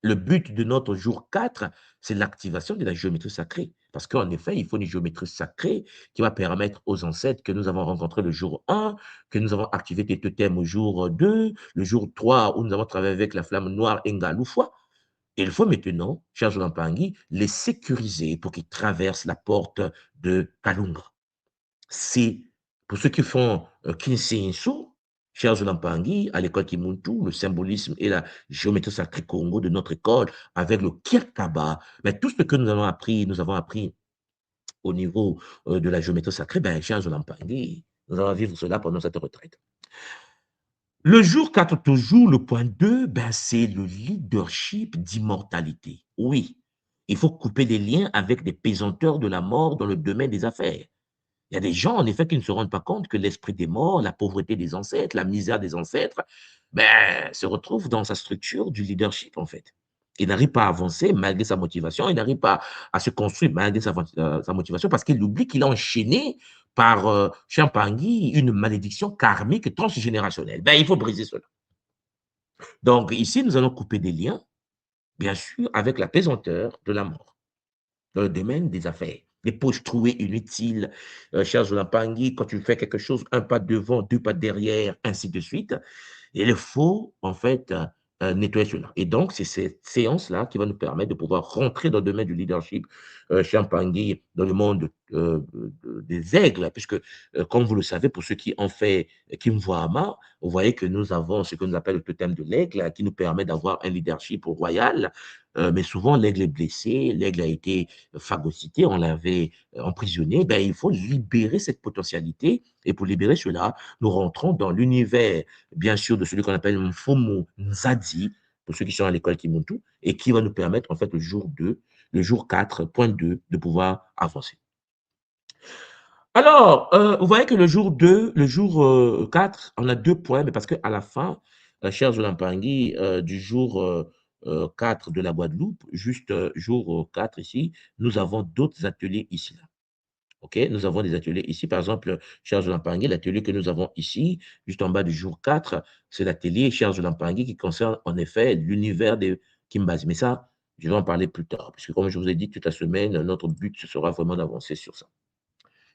Le but de notre jour 4, c'est l'activation de la géométrie sacrée. Parce qu'en effet, il faut une géométrie sacrée qui va permettre aux ancêtres que nous avons rencontrés le jour 1, que nous avons activé des totems au jour 2, le jour 3, où nous avons travaillé avec la flamme noire Ngaloufwa. Et il faut maintenant, cher Jolampangi, les sécuriser pour qu'ils traversent la porte de Kalunga. C'est pour ceux qui font Kinsensu, chers Olampangi, à l'école Kimuntu, le symbolisme et la géométrie sacrée Congo de notre école, avec le Kirkaba, mais tout ce que nous avons appris au niveau de la géométrie sacrée, ben, chers Olampangi, nous allons vivre cela pendant cette retraite. Le jour 4, toujours, le point 2, ben, c'est le leadership d'immortalité. Oui, il faut couper les liens avec les pesanteurs de la mort dans le domaine des affaires. Il y a des gens, en effet, qui ne se rendent pas compte que l'esprit des morts, la pauvreté des ancêtres, la misère des ancêtres, ben, se retrouve dans sa structure du leadership, en fait. Il n'arrive pas à avancer malgré sa motivation, il n'arrive pas à se construire malgré sa motivation parce qu'il oublie qu'il a enchaîné par Champangui une malédiction karmique transgénérationnelle. Ben, il faut briser cela. Donc, ici, nous allons couper des liens, bien sûr, avec la pesanteur de la mort dans le domaine des affaires. Les poches trouées inutiles, cher Zolampangi, quand tu fais quelque chose, un pas devant, deux pas derrière, ainsi de suite. Et il faut, en fait, nettoyer cela. Et donc, c'est cette séance-là qui va nous permettre de pouvoir rentrer dans le domaine du leadership Champangui, dans le monde des aigles, puisque, comme vous le savez, pour ceux qui ont fait Kimwama, vous voyez que nous avons ce que nous appelle le totem de l'aigle, qui nous permet d'avoir un leadership royal. Mais souvent, l'aigle est blessé, l'aigle a été phagocyté, on l'avait emprisonné. Ben, il faut libérer cette potentialité. Et pour libérer cela, nous rentrons dans l'univers, bien sûr, de celui qu'on appelle Mfumu Nzadi, pour ceux qui sont à l'école Kimuntu, et qui va nous permettre, en fait, le jour 2, le jour 4.2, de pouvoir avancer. Alors, vous voyez que le jour 2, le jour 4, on a 2 points, mais parce qu'à la fin, chers Zolampangi, du jour 4 de la Guadeloupe, juste jour 4 ici, nous avons d'autres ateliers ici. Là. OK? Nous avons des ateliers ici. Par exemple, chers Zolampangi, l'atelier que nous avons ici, juste en bas du jour 4, c'est l'atelier, chers Zolampangi, qui concerne en effet l'univers de Kimbazi. Mais ça, je vais en parler plus tard, puisque comme je vous ai dit toute la semaine, notre but, ce sera vraiment d'avancer sur ça.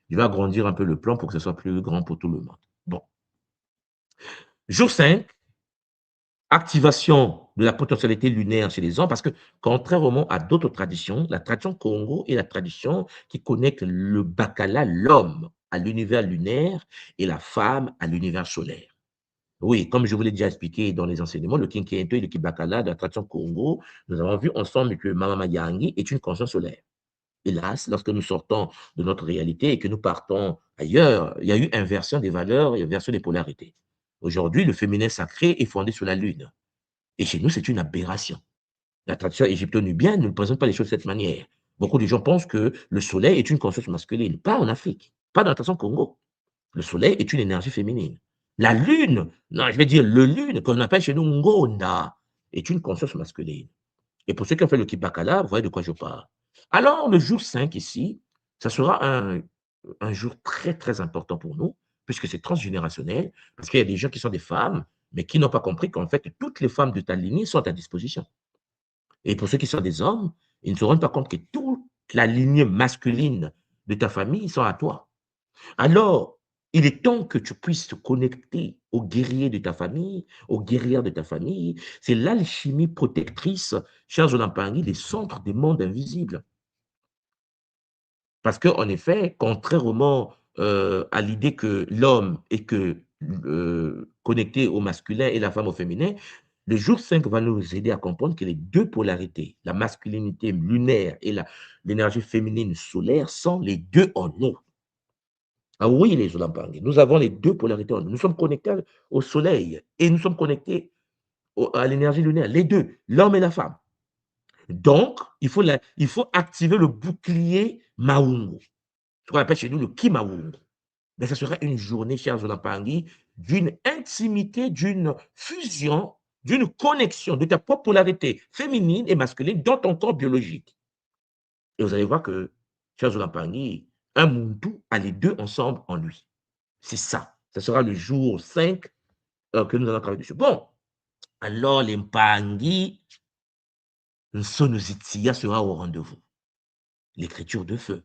Je vais agrandir un peu le plan pour que ce soit plus grand pour tout le monde. Bon. Jour 5, activation de la potentialité lunaire chez les hommes, parce que contrairement à d'autres traditions, la tradition Congo est la tradition qui connecte le Bakala, l'homme, à l'univers lunaire et la femme à l'univers solaire. Oui, comme je vous l'ai déjà expliqué dans les enseignements, le Kinkento et le Kibakala de la tradition Congo, nous avons vu ensemble que Mama Mayangi est une conscience solaire. Hélas, lorsque nous sortons de notre réalité et que nous partons ailleurs, il y a eu inversion des valeurs et inversion des polarités. Aujourd'hui, le féminin sacré est fondé sur la lune. Et chez nous, c'est une aberration. La tradition égypto-nubienne ne présente pas les choses de cette manière. Beaucoup de gens pensent que le soleil est une conscience masculine. Pas en Afrique, pas dans la tradition Congo. Le soleil est une énergie féminine. La lune, non, je vais dire le lune, qu'on appelle chez nous Ngonda, est une conscience masculine. Et pour ceux qui ont fait le Kibakala, vous voyez de quoi je parle. Alors, le jour 5 ici, ça sera un jour très, très important pour nous, puisque c'est transgénérationnel, parce qu'il y a des gens qui sont des femmes, mais qui n'ont pas compris qu'en fait, toutes les femmes de ta lignée sont à disposition. Et pour ceux qui sont des hommes, ils ne se rendent pas compte que toute la lignée masculine de ta famille sont à toi. Alors, il est temps que tu puisses te connecter aux guerriers de ta famille, aux guerrières de ta famille. C'est l'alchimie protectrice, chers Olampangi, des centres des mondes invisibles. Parce qu'en effet, contrairement à l'idée que l'homme est que connecté au masculin et la femme au féminin, le jour 5 va nous aider à comprendre que les deux polarités, la masculinité lunaire et l'énergie féminine solaire, sont les deux en nous. Ah oui, les Olampangi, nous avons les deux polarités en nous. Nous sommes connectés au soleil et nous sommes connectés à l'énergie lunaire, les deux, l'homme et la femme. Donc, il faut activer le bouclier Maungu, ce qu'on appelle chez nous le Kimaungu. Mais ça sera une journée, chers Olampangi, d'une intimité, d'une fusion, d'une connexion de ta propre polarité féminine et masculine dans ton corps biologique. Et vous allez voir que, chers Olampangi, un Muntu a les deux ensemble en lui. C'est ça. Ce sera le jour 5 que nous allons travailler dessus. Bon, alors les Mpangi, Nsonozitia sera au rendez-vous. L'écriture de feu.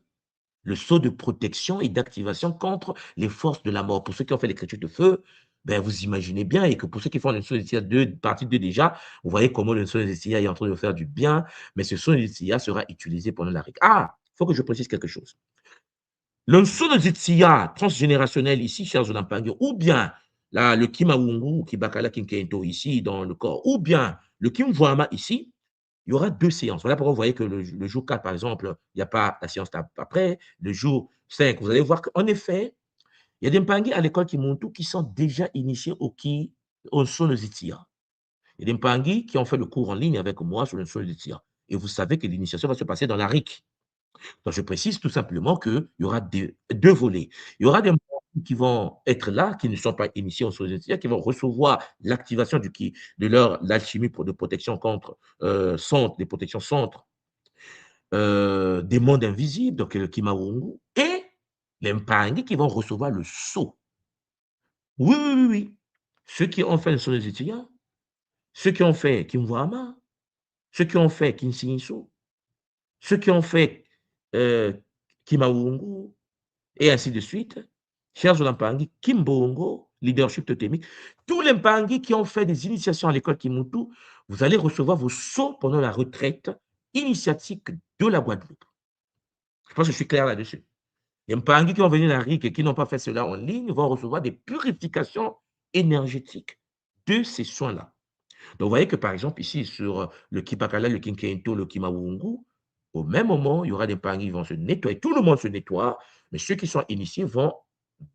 Le sceau de protection et d'activation contre les forces de la mort. Pour ceux qui ont fait l'écriture de feu, ben vous imaginez bien, et que pour ceux qui font le Nsonozitia 2, partie 2 déjà, vous voyez comment le Nsonozitia est en train de faire du bien, mais ce Nsonozitia sera utilisé pendant la règle. Ah, il faut que je précise quelque chose. Le Nsonozitia transgénérationnel ici, chers Olampangi, ou bien le Kimawungu, Kibakala Kinkento ici dans le corps, ou bien le Kimvwama ici, il y aura deux séances. Voilà pourquoi vous voyez que le jour 4, par exemple, il n'y a pas la séance après. Le jour 5, vous allez voir qu'en effet, il y a des Mpangi à l'école Kimuntu qui sont déjà initiés au Sonozitia. Il y a des Mpangi qui ont fait le cours en ligne avec moi sur le Sonozitia. Et vous savez que l'initiation va se passer dans la RIC. Donc, je précise tout simplement qu'il y aura deux volets. Il y aura des membres qui vont être là, qui ne sont pas initiés en société, qui vont recevoir l'activation de leur l'alchimie de protection contre centre, des protections centres des mondes invisibles, donc le Kimawungu, et les Mpangi qui vont recevoir le sceau. Oui, oui, oui, oui. Ceux qui ont fait le sceau des étudiants, ceux qui ont fait Kimwama, ceux qui ont fait Kinsinsu, ceux qui ont fait euh, Kimawungu, et ainsi de suite. Chers Olampangi, Kimbongo, leadership totémique, tous les Mpangi qui ont fait des initiations à l'école Kimuntu, vous allez recevoir vos sceaux pendant la retraite initiatique de la Guadeloupe. Je pense que je suis clair là-dessus. Les Mpangi qui ont venu à RIC et qui n'ont pas fait cela en ligne vont recevoir des purifications énergétiques de ces soins-là. Donc, vous voyez que, par exemple, ici, sur le Kipakala, le Kinkento, le Kimawungu, au même moment, il y aura des Mpangi qui vont se nettoyer. Tout le monde se nettoie, mais ceux qui sont initiés vont,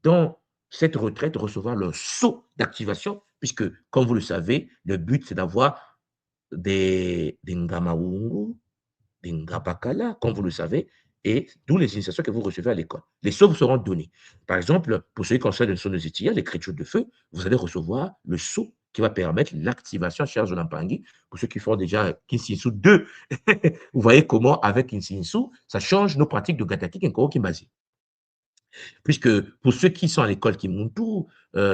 dans cette retraite, recevoir leur saut d'activation, puisque, comme vous le savez, le but, c'est d'avoir des Ngamawungu, des Ngabakala, comme vous le savez, et d'où les initiations que vous recevez à l'école. Les sceaux vous seront donnés. Par exemple, pour ceux qui concernent le son de l'écriture de feu, vous allez recevoir le sceau qui va permettre l'activation chez Zolampangi. Pour ceux qui font déjà Kinsinsu 2, vous voyez comment, avec Kinsinsu, ça change nos pratiques de Gataki Kenkoro Kimbazi. Puisque pour ceux qui sont à l'école Kimuntu,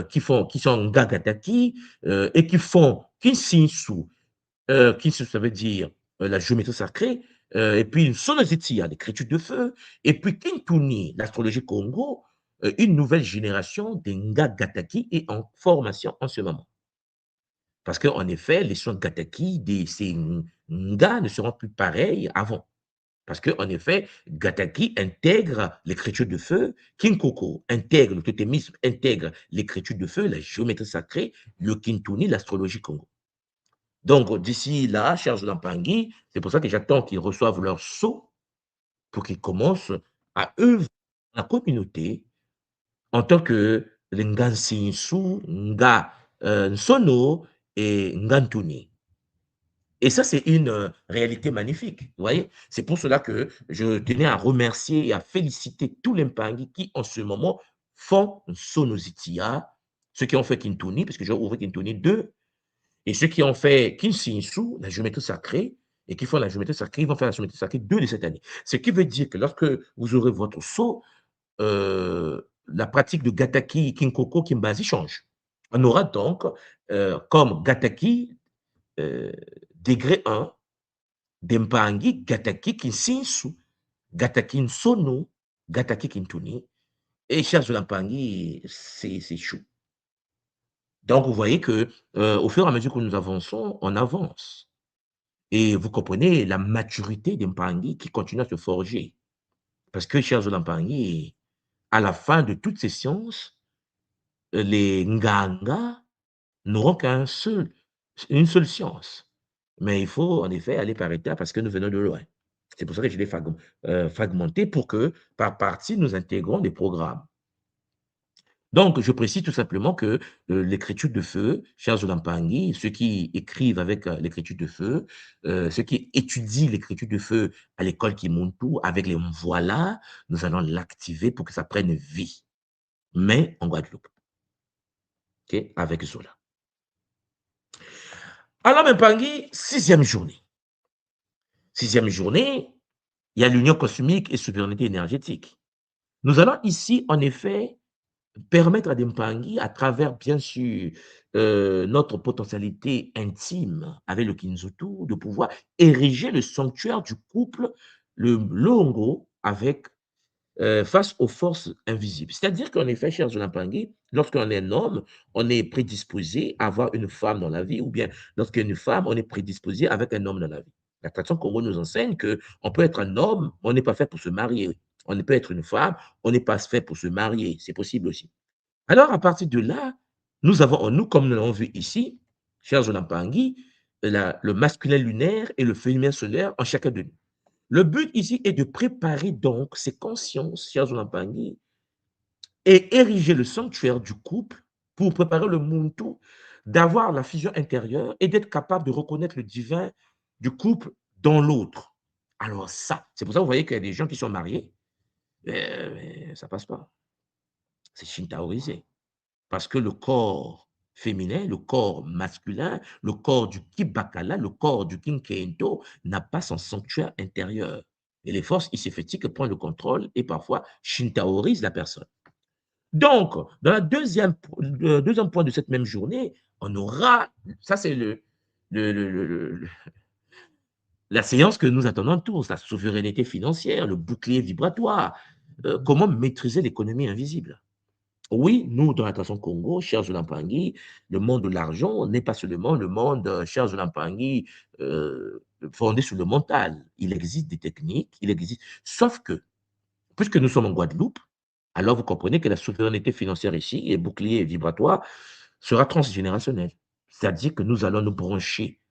qui sont Ngagataki, et qui font Kinsinsu, ça veut dire la géométrie sacrée, et puis une Sonozitia, l'écriture de feu, et puis Kintuni, l'astrologie Congo, une nouvelle génération des Ngagataki est en formation en ce moment. Parce qu'en effet, les sons Gataki, ces Nga ne seront plus pareils avant. Parce qu'en effet, Gataki intègre l'écriture de feu, Kinkoko intègre le totémisme, intègre l'écriture de feu, la géométrie sacrée, le Kintuni, l'astrologie Congo. Donc, d'ici là, cher Mpangui, c'est pour ça que j'attends qu'ils reçoivent leur sceau pour qu'ils commencent à œuvrer dans la communauté en tant que les Ngansinsu, Nga Nsono et Ngantuni. Et ça, c'est une réalité magnifique. Vous voyez? C'est pour cela que je tenais à remercier et à féliciter tous les Mpangi qui, en ce moment, font Sonozitia, ceux qui ont fait Kintuni, parce que j'ai ouvert Kintuni 2, et ceux qui ont fait Kinsinsu, la géométrie sacrée, et qui font la géométrie sacrée, ils vont faire la géométrie sacrée 2 de cette année. Ce qui veut dire que lorsque vous aurez votre saut, la pratique de Gataki, Kinkoko, Kimbazi change. On aura donc, comme Gataki, euh, degré 1, Dempangi, Gataki, Kinsinsu, Gataki Nsono, Gataki Kintuni, et Charles Lampangi, c'est chou. Donc, vous voyez que au fur et à mesure que nous avançons, on avance. Et vous comprenez la maturité d'Empangi qui continue à se forger. Parce que, Charles Lampangi, à la fin de toutes ces sciences, les Nganga n'auront une seule science. Mais il faut en effet aller par étapes parce que nous venons de loin. C'est pour ça que je l'ai fragmenté pour que, par partie, nous intégrons des programmes. Donc, je précise tout simplement que l'écriture de feu, chers Olampangi, ceux qui écrivent avec l'écriture de feu, ceux qui étudient l'écriture de feu à l'école Kimuntu, avec les voilà, nous allons l'activer pour que ça prenne vie. Mais en Guadeloupe, ok, avec Zola. Alors, Mpangi, sixième journée. Sixième journée, il y a l'union cosmique et souveraineté énergétique. Nous allons ici, en effet, permettre à Dempangi, à travers, bien sûr, notre potentialité intime avec le Kinzutu, de pouvoir ériger le sanctuaire du couple, le Longo, avec face aux forces invisibles. C'est-à-dire qu'en effet, cher Zolampangi, lorsqu'on est un homme, on est prédisposé à avoir une femme dans la vie, ou bien lorsqu'il y a une femme, on est prédisposé avec un homme dans la vie. La tradition Congo nous enseigne qu'on peut être un homme, on n'est pas fait pour se marier. On peut être une femme, on n'est pas fait pour se marier. C'est possible aussi. Alors, à partir de là, nous avons en nous, comme nous l'avons vu ici, cher Zolampangi, le masculin lunaire et le féminin solaire en chacun de nous. Le but ici est de préparer donc ces consciences, chers Olampangi, et ériger le sanctuaire du couple pour préparer le Muntu, d'avoir la fusion intérieure et d'être capable de reconnaître le divin du couple dans l'autre. Alors ça, c'est pour ça que vous voyez qu'il y a des gens qui sont mariés, mais ça passe pas. C'est shintaoisé. Parce que le corps féminin, le corps masculin, le corps du Kibakala, le corps du Kinkento n'a pas son sanctuaire intérieur. Et les forces iséfétiques prennent le contrôle et parfois shintaorisent la personne. Donc, dans le deuxième point de cette même journée, on aura, ça c'est la séance que nous attendons tous, la souveraineté financière, le bouclier vibratoire, comment maîtriser l'économie invisible. Oui, nous, dans la tradition Congo, cher Zolampangi, le monde de l'argent n'est pas seulement le monde, cher Zolampangi, fondé sur le mental. Il existe des techniques, il existe. Sauf que, puisque nous sommes en Guadeloupe, alors vous comprenez que la souveraineté financière ici, et bouclier vibratoire, sera transgénérationnelle. C'est-à-dire que nous allons nous brancher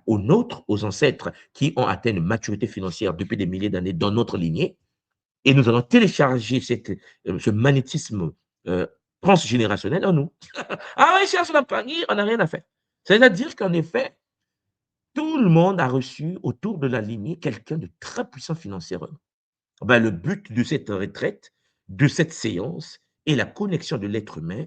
aux nôtres, aux ancêtres qui ont atteint une maturité financière depuis des milliers d'années dans notre lignée, et nous allons télécharger ce magnétisme euh, transgénérationnel en nous. Ah oui, cher Sonampagui, on n'a rien à faire. C'est-à-dire qu'en effet, tout le monde a reçu autour de la lignée quelqu'un de très puissant financièrement. Ben, le but de cette retraite, de cette séance, est la connexion de l'être humain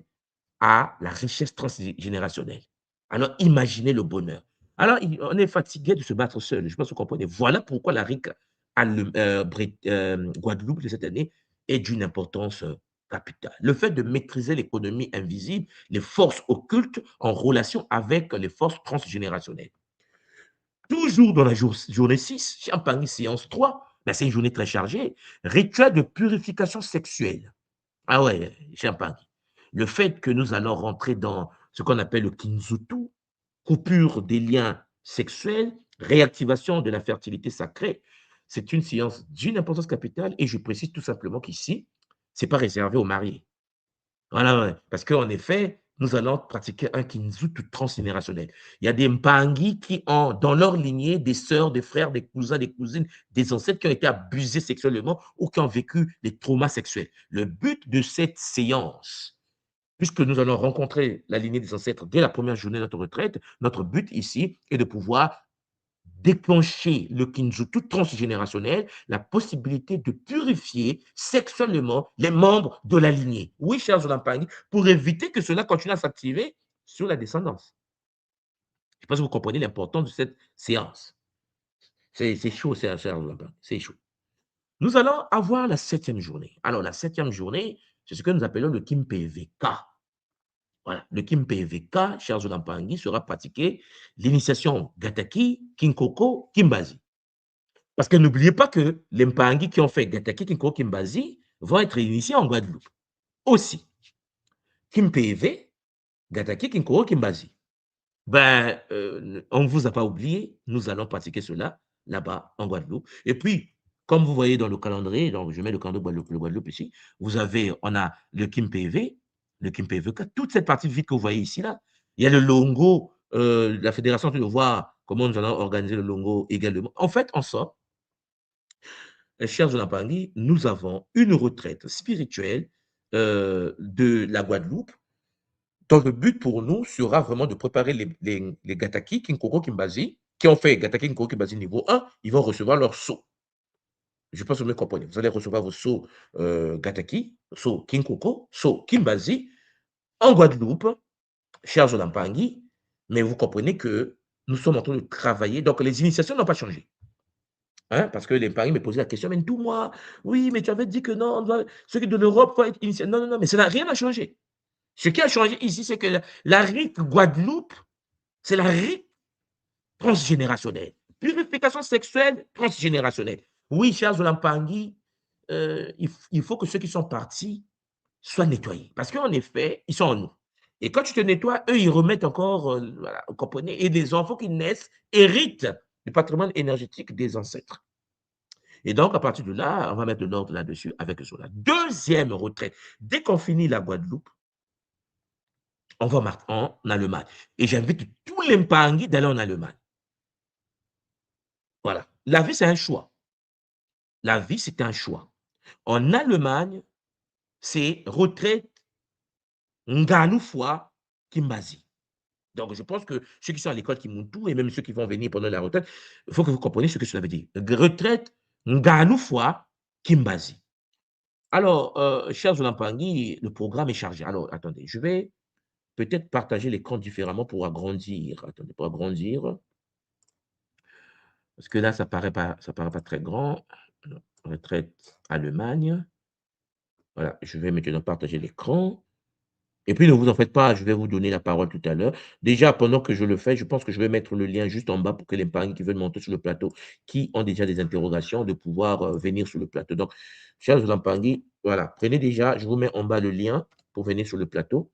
à la richesse transgénérationnelle. Alors, imaginez le bonheur. Alors, on est fatigué de se battre seul. Je pense que vous comprenez. Voilà pourquoi la RIC à Guadeloupe de cette année est d'une importance capitale. Le fait de maîtriser l'économie invisible, les forces occultes en relation avec les forces transgénérationnelles. Toujours dans la journée 6, Champagne séance 3, ben c'est une journée très chargée. Rituel de purification sexuelle. Ah ouais, Champagne. Le fait que nous allons rentrer dans ce qu'on appelle le kinzutu, coupure des liens sexuels, réactivation de la fertilité sacrée, c'est une séance d'une importance capitale et je précise tout simplement qu'ici, c'est pas réservé aux mariés. Voilà, ouais, parce qu'en effet, nous allons pratiquer un Kinzutu transgénérationnel. Il y a des Mpangi qui ont dans leur lignée des sœurs, des frères, des cousins, des cousines, des ancêtres qui ont été abusés sexuellement ou qui ont vécu des traumas sexuels. Le but de cette séance, puisque nous allons rencontrer la lignée des ancêtres dès la première journée de notre retraite, notre but ici est de pouvoir déclencher le Kinjutu transgénérationnel, la possibilité de purifier sexuellement les membres de la lignée. Oui, chers Olampani, pour éviter que cela continue à s'activer sur la descendance. Je pense que vous comprenez l'importance de cette séance. C'est chaud, chers Olampani, c'est chaud. Nous allons avoir la septième journée. Alors, la septième journée, c'est ce que nous appelons le Kim PVK. Voilà, le Kim PVK, chers Olampani, sera pratiqué l'initiation Gataki, Kinkoko, Kimbazi. Parce que n'oubliez pas que les Mpangi qui ont fait Gataki, Kinko, Kimbazi vont être initiés en Guadeloupe. Aussi, Kimpévé, Gataki, Kinko, Kimbazi. Ben, on ne vous a pas oublié, nous allons pratiquer cela là-bas en Guadeloupe. Et puis, comme vous voyez dans le calendrier, donc je mets le calendrier Guadeloupe, le Guadeloupe ici, on a le Kimpévé, le Kimpévé, toute cette partie vide que vous voyez ici, là. Il y a le Longo, la fédération de voir comment nous allons organiser le Longo également. En fait, en somme, chers Jonapangui, nous avons une retraite spirituelle de la Guadeloupe, dont le but pour nous sera vraiment de préparer les Gataki, Kinkoko, Kimbazi, qui ont fait Gataki, Kinkoko, Kimbazi niveau 1, ils vont recevoir leur sceau. Je pense que vous me comprenez. Vous allez recevoir vos sceaux Gataki, sceau Kinkoko, sceau Kimbazi, en Guadeloupe, chers Jonapangui, mais vous comprenez que nous sommes en train de travailler, donc les initiations n'ont pas changé. Hein, parce que les paris me posaient la question, mais tout moi, oui, mais tu avais dit que non, ceux qui de l'Europe vont être initiés. Non, non, non, mais ça n'a rien à changer. Ce qui a changé ici, c'est que la rite Guadeloupe, c'est la rite transgénérationnelle. Purification sexuelle transgénérationnelle. Oui, chers Olampangui, il faut que ceux qui sont partis soient nettoyés. Parce qu'en effet, ils sont en nous. Et quand tu te nettoies, eux, ils remettent encore, voilà, vous comprenez, et des enfants qui naissent héritent du patrimoine énergétique des ancêtres. Et donc, à partir de là, on va mettre de l'ordre là-dessus avec cela. Deuxième retraite. Dès qu'on finit la Guadeloupe, on va en Allemagne. Et j'invite tous les Mpangui d'aller en Allemagne. Voilà. La vie, c'est un choix. La vie, c'est un choix. En Allemagne, c'est retraite Nganoufwa Kimbazi. Donc, je pense que ceux qui sont à l'école Kimuntu et même ceux qui vont venir pendant la retraite, il faut que vous compreniez ce que cela veut dire. Retraite Nganoufwa Kimbazi. Alors, chers Olampangui, le programme est chargé. Alors, attendez, je vais peut-être partager l'écran différemment pour agrandir. Attendez, pour agrandir, parce que là, ça paraît pas très grand. Alors, retraite Allemagne. Voilà, je vais maintenant partager l'écran. Et puis, ne vous en faites pas, je vais vous donner la parole tout à l'heure. Déjà, pendant que je le fais, je pense que je vais mettre le lien juste en bas pour que les parents qui veulent monter sur le plateau, qui ont déjà des interrogations, de pouvoir venir sur le plateau. Donc, chers Olampangui, voilà, prenez déjà, je vous mets en bas le lien pour venir sur le plateau.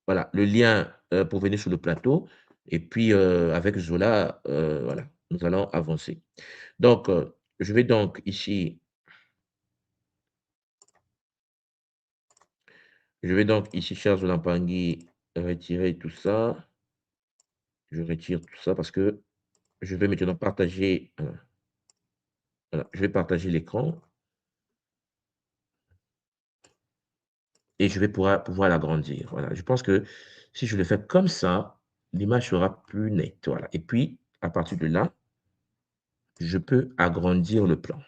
Voilà, le lien pour venir sur le plateau. Et puis, avec Zola, voilà, nous allons avancer. Donc, je vais donc ici, chers Olampangui, retirer tout ça. Je retire tout ça parce que je vais maintenant partager, voilà, je vais partager l'écran et je vais pouvoir l'agrandir. Voilà, je pense que si je le fais comme ça, l'image sera plus nette. Voilà. Et puis, à partir de là, je peux agrandir le plan.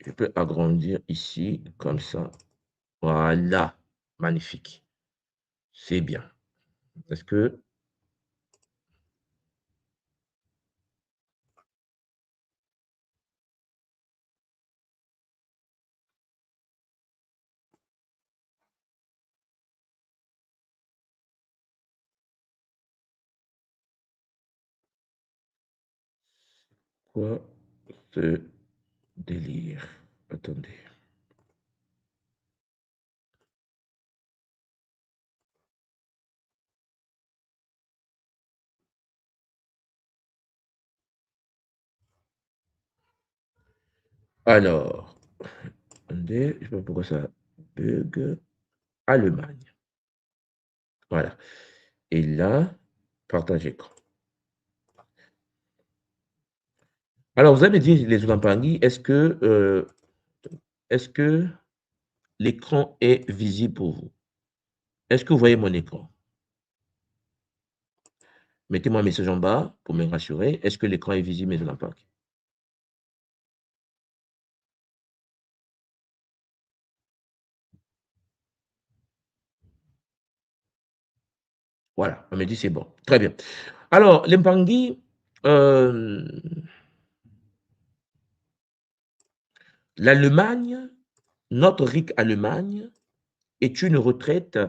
Je peux agrandir ici, comme ça. Voilà, magnifique. C'est bien. Est-ce que quoi ce délire? Attendez. Alors, attendez, je sais pas pourquoi ça bug. Allemagne. Voilà. Et là, partage écran. Alors, vous avez dit, les Olampangui, est-ce que l'écran est visible pour vous? Est-ce que vous voyez mon écran? Mettez-moi un message en bas pour me rassurer. Est-ce que l'écran est visible, mes Olampangui? Voilà, on me dit c'est bon. Très bien. Alors, les Mpangui, euh, l'Allemagne, notre RIC Allemagne, est une retraite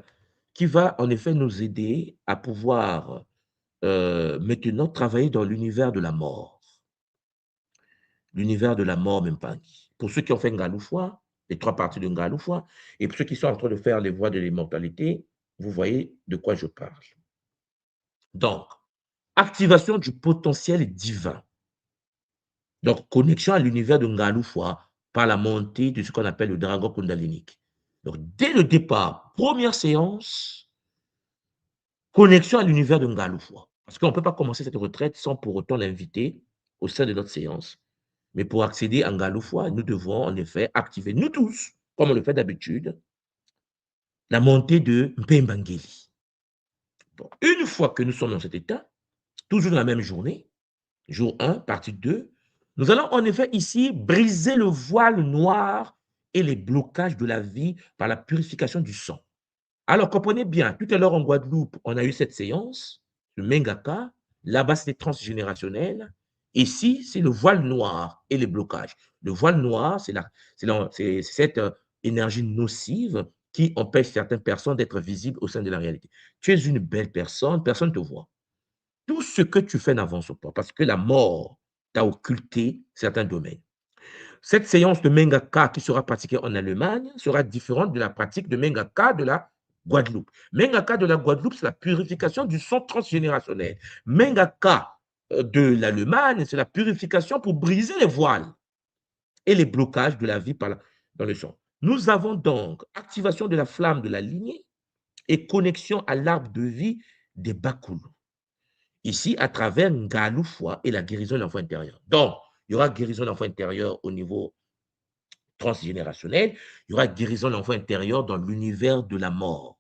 qui va en effet nous aider à pouvoir maintenant travailler dans l'univers de la mort. L'univers de la mort, même pas. Pour ceux qui ont fait Ngaloufwa, les trois parties de Ngaloufwa, et pour ceux qui sont en train de faire les voies de l'immortalité, vous voyez de quoi je parle. Donc, activation du potentiel divin. Donc, connexion à l'univers de Ngaloufwa par la montée de ce qu'on appelle le dragon kundalinique. Donc, dès le départ, première séance, connexion à l'univers de Ngaloufwa. Parce qu'on ne peut pas commencer cette retraite sans pour autant l'inviter au sein de notre séance. Mais pour accéder à Ngaloufwa, nous devons en effet activer, nous tous, comme on le fait d'habitude, la montée de Mpembangeli. Donc, une fois que nous sommes dans cet état, toujours dans la même journée, jour 1, partie 2, nous allons en effet ici briser le voile noir et les blocages de la vie par la purification du sang. Alors, comprenez bien, tout à l'heure en Guadeloupe, on a eu cette séance, le Mengaka, là-bas c'était transgénérationnel, ici c'est le voile noir et les blocages. Le voile noir, c'est cette énergie nocive qui empêche certaines personnes d'être visibles au sein de la réalité. Tu es une belle personne, personne ne te voit. Tout ce que tu fais n'avance pas parce que la mort t'a occulté certains domaines. Cette séance de Mengaka qui sera pratiquée en Allemagne sera différente de la pratique de Mengaka de la Guadeloupe. Mengaka de la Guadeloupe, c'est la purification du sang transgénérationnel. Mengaka de l'Allemagne, c'est la purification pour briser les voiles et les blocages de la vie dans le sang. Nous avons donc activation de la flamme de la lignée et connexion à l'arbre de vie des Bakoulou. Ici, à travers Ngaloufwa et la guérison de l'enfant intérieur. Donc, il y aura guérison de l'enfant intérieur au niveau transgénérationnel, il y aura guérison de l'enfant intérieur dans l'univers de la mort.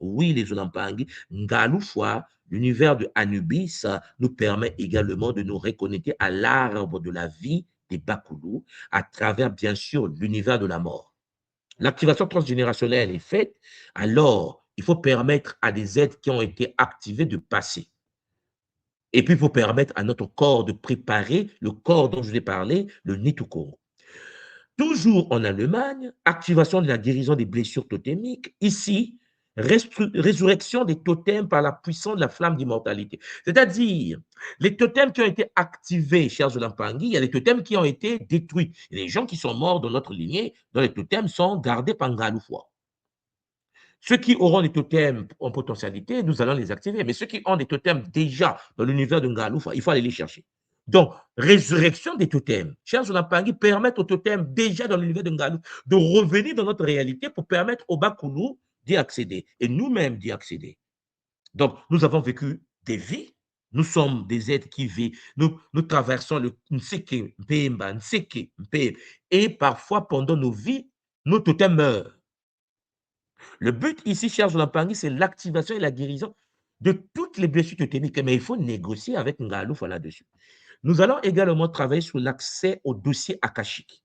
Oui, les Olampangi, Ngaloufwa, l'univers de Anubis, nous permet également de nous reconnecter à l'arbre de la vie des Bakoulou, à travers, bien sûr, l'univers de la mort. L'activation transgénérationnelle est faite, alors il faut permettre à des êtres qui ont été activés de passer. Et puis, il faut permettre à notre corps de préparer le corps dont je vous ai parlé, le Nituko. Toujours en Allemagne, activation de la guérison des blessures totémiques. Ici, résurrection des totems par la puissance de la flamme d'immortalité. C'est-à-dire, les totems qui ont été activés, chers Olampangui, il y a des totems qui ont été détruits. Les gens qui sont morts dans notre lignée, dans les totems, sont gardés par Ngaloufwa. Ceux qui auront des totems en potentialité, nous allons les activer. Mais ceux qui ont des totems déjà dans l'univers de Ngaloufwa, il faut aller les chercher. Donc, résurrection des totems. Chers Olampangui, permettre aux totems déjà dans l'univers de Ngalou de revenir dans notre réalité pour permettre aux Bakoulou d'y accéder et nous-mêmes d'y accéder. Donc, nous avons vécu des vies. Nous sommes des êtres qui vivent. Nous traversons le Nseke, Mpemba, Nseke, Mpemba. Et parfois, pendant nos vies, nos totems meurent. Le but ici, chers Olampangui, c'est l'activation et la guérison de toutes les blessures totémiques. Mais il faut négocier avec Ngalouf là-dessus. Nous allons également travailler sur l'accès au dossier akashique,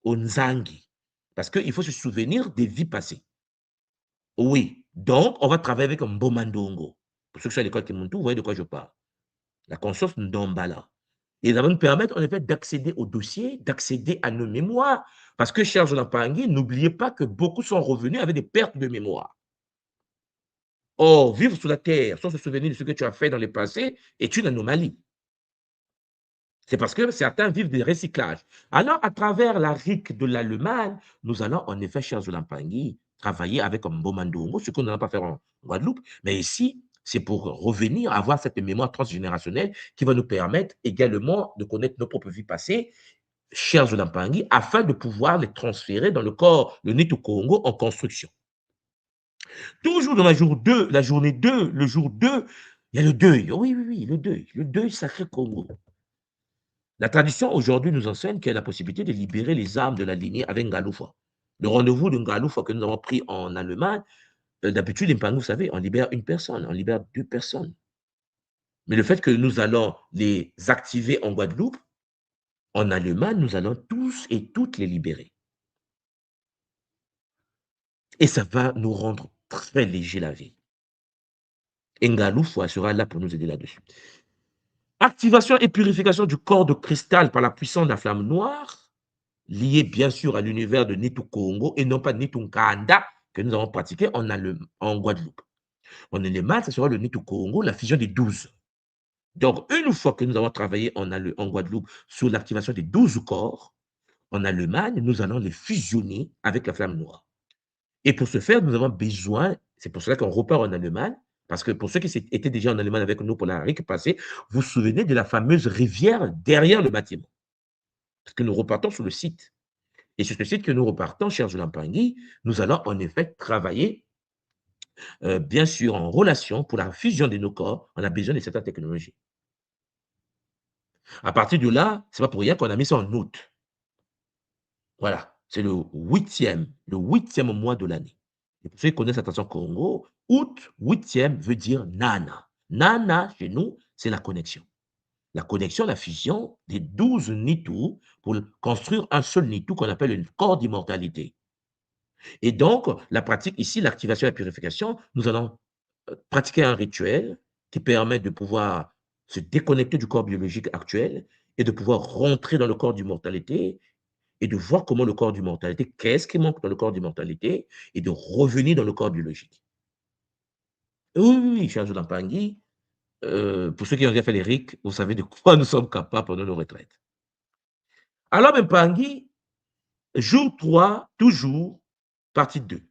au Nzangi, parce qu'il faut se souvenir des vies passées. Oui, donc on va travailler avec un Mbomandongo. Pour ceux qui sont à l'école Kimuntu, vous voyez de quoi je parle. La conscience Ndombala. Et ça va nous permettre en effet d'accéder au dossier, d'accéder à nos mémoires. Parce que, chers Olampangui, n'oubliez pas que beaucoup sont revenus avec des pertes de mémoire. Or, vivre sur la terre sans se souvenir de ce que tu as fait dans le passé est une anomalie. C'est parce que certains vivent des recyclages. Alors, à travers la RIC de l'Allemagne, nous allons en effet, chers Olampangui, travailler avec un Mbomandongo, ce qu'on n'a pas fait en Guadeloupe. Mais ici, c'est pour revenir, avoir cette mémoire transgénérationnelle qui va nous permettre également de connaître nos propres vies passées chers Zolampangi, afin de pouvoir les transférer dans le corps, le Nitu Congo en construction. Toujours dans la journée 2, le jour 2, il y a le deuil. Oui, oui, oui, le deuil sacré Congo. La tradition aujourd'hui nous enseigne qu'il y a la possibilité de libérer les âmes de la lignée avec Ngaloufa. Le rendez-vous de Ngaloufa que nous avons pris en Allemagne, d'habitude, les Mpangou, vous savez, on libère une personne, on libère 2 personnes. Mais le fait que nous allons les activer en Guadeloupe, en Allemagne, nous allons tous et toutes les libérer. Et ça va nous rendre très léger la vie. Et Ngaloufa sera là pour nous aider là-dessus. Activation et purification du corps de cristal par la puissance de la flamme noire, liée bien sûr à l'univers de Nitu Congo et non pas Nitu Nkanda que nous avons pratiqué en Guadeloupe. En Allemagne, ce sera le Nitu Congo, la fusion des 12. Donc, une fois que nous avons travaillé en Guadeloupe sur l'activation des 12 corps, en Allemagne, nous allons les fusionner avec la flamme noire. Et pour ce faire, nous avons besoin, c'est pour cela qu'on repart en Allemagne, parce que pour ceux qui étaient déjà en Allemagne avec nous pour la RIC passée, vous vous souvenez de la fameuse rivière derrière le bâtiment. Parce que nous repartons sur le site. Et sur ce site que nous repartons, cher Zolampangi, nous allons en effet travailler, bien sûr, en relation pour la fusion de nos corps. On a besoin de cette technologie. À partir de là, c'est pas pour rien qu'on a mis ça en août. Voilà, c'est le huitième mois de l'année. Et pour ceux qui connaissent Attention Congo, août, huitième veut dire Nana. Nana, chez nous, c'est la connexion. La connexion, la fusion des 12 Nitu pour construire un seul Nitu qu'on appelle une corps d'immortalité. Et donc, la pratique ici, l'activation et la purification, nous allons pratiquer un rituel qui permet de pouvoir se déconnecter du corps biologique actuel et de pouvoir rentrer dans le corps d'immortalité et de voir comment le corps d'immortalité, qu'est-ce qui manque dans le corps d'immortalité et de revenir dans le corps biologique. Oui, oui, oui, cher Jonathan Pangui, pour ceux qui ont déjà fait les RIC, vous savez de quoi nous sommes capables pendant nos retraites. Alors, Pangui, jour 3, toujours, partie 2.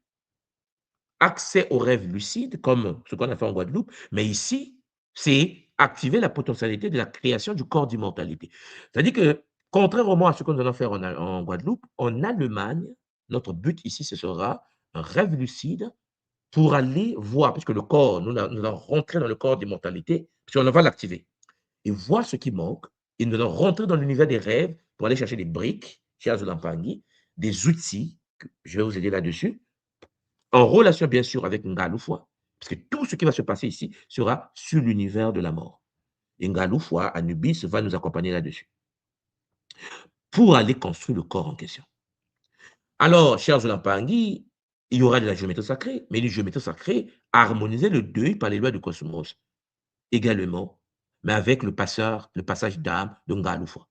Accès aux rêves lucides, comme ce qu'on a fait en Guadeloupe, mais ici, c'est activer la potentialité de la création du corps d'immortalité. C'est-à-dire que, contrairement à ce que nous allons faire en Guadeloupe, en Allemagne, notre but ici, ce sera un rêve lucide pour aller voir, puisque le corps, nous allons rentrer dans le corps d'immortalité, puis on va l'activer, et voir ce qui manque, et nous allons rentrer dans l'univers des rêves pour aller chercher des briques, chez Azoulampangui, des outils, je vais vous aider là-dessus, en relation bien sûr avec Ngaloufwa, parce que tout ce qui va se passer ici sera sur l'univers de la mort. Et Ngaloufwa, Anubis, va nous accompagner là-dessus pour aller construire le corps en question. Alors, chers Zolampangi, il y aura de la géométrie sacrée, mais une géométrie sacrée harmoniser le deuil par les lois du cosmos également, mais avec le passage d'âme de Ngaloufwa.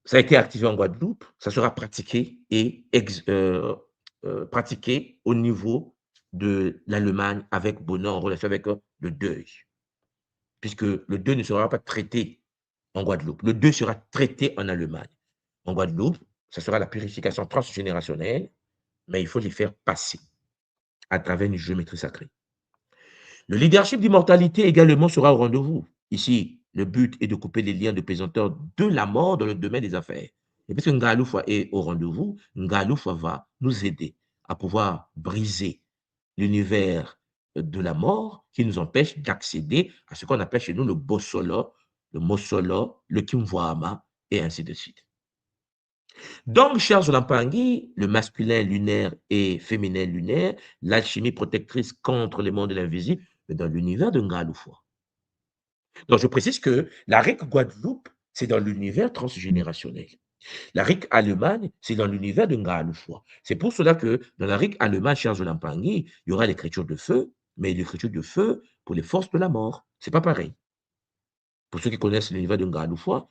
Ça a été activé en Guadeloupe, ça sera pratiqué et pratiqué au niveau de l'Allemagne avec bonheur en relation avec le deuil, puisque le deuil ne sera pas traité en Guadeloupe. Le deuil sera traité en Allemagne. En Guadeloupe, ça sera la purification transgénérationnelle, mais il faut les faire passer à travers une géométrie sacrée. Le leadership d'immortalité également sera au rendez-vous. Ici, le but est de couper les liens de pesanteur de la mort dans le domaine des affaires. Et puisque Ngaloufwa est au rendez-vous, Ngaloufwa va nous aider à pouvoir briser l'univers de la mort qui nous empêche d'accéder à ce qu'on appelle chez nous le Bossolo, le Mossolo, le Kimwama, et ainsi de suite. Donc, chers Zolampangi, le masculin lunaire et féminin lunaire, l'alchimie protectrice contre les mondes de l'invisible, mais dans l'univers de Ngaloufwa. Donc, je précise que la RIC Guadeloupe, c'est dans l'univers transgénérationnel. La RIC Allemagne, c'est dans l'univers de Ngaloufwa. C'est pour cela que dans la RIC Allemagne, cher Zolampangi, il y aura l'écriture de feu, mais l'écriture de feu pour les forces de la mort. C'est pas pareil. Pour ceux qui connaissent l'univers de Ngaloufwa,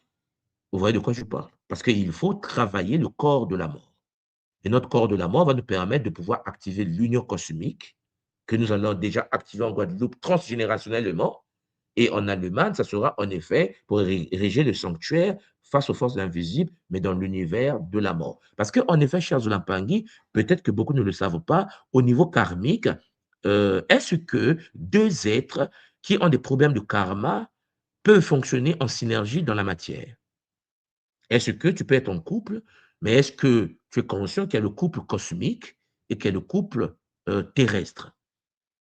vous voyez de quoi je parle. Parce qu'il faut travailler le corps de la mort. Et notre corps de la mort va nous permettre de pouvoir activer l'union cosmique que nous allons déjà activer en Guadeloupe transgénérationnellement. Et en Allemagne, ça sera en effet pour ériger le sanctuaire face aux forces invisibles, mais dans l'univers de la mort. Parce qu'en effet, chers Zolampangi, peut-être que beaucoup ne le savent pas, au niveau karmique, est-ce que deux êtres qui ont des problèmes de karma peuvent fonctionner en synergie dans la matière? Est-ce que tu peux être en couple, mais est-ce que tu es conscient qu'il y a le couple cosmique et qu'il y a le couple, terrestre?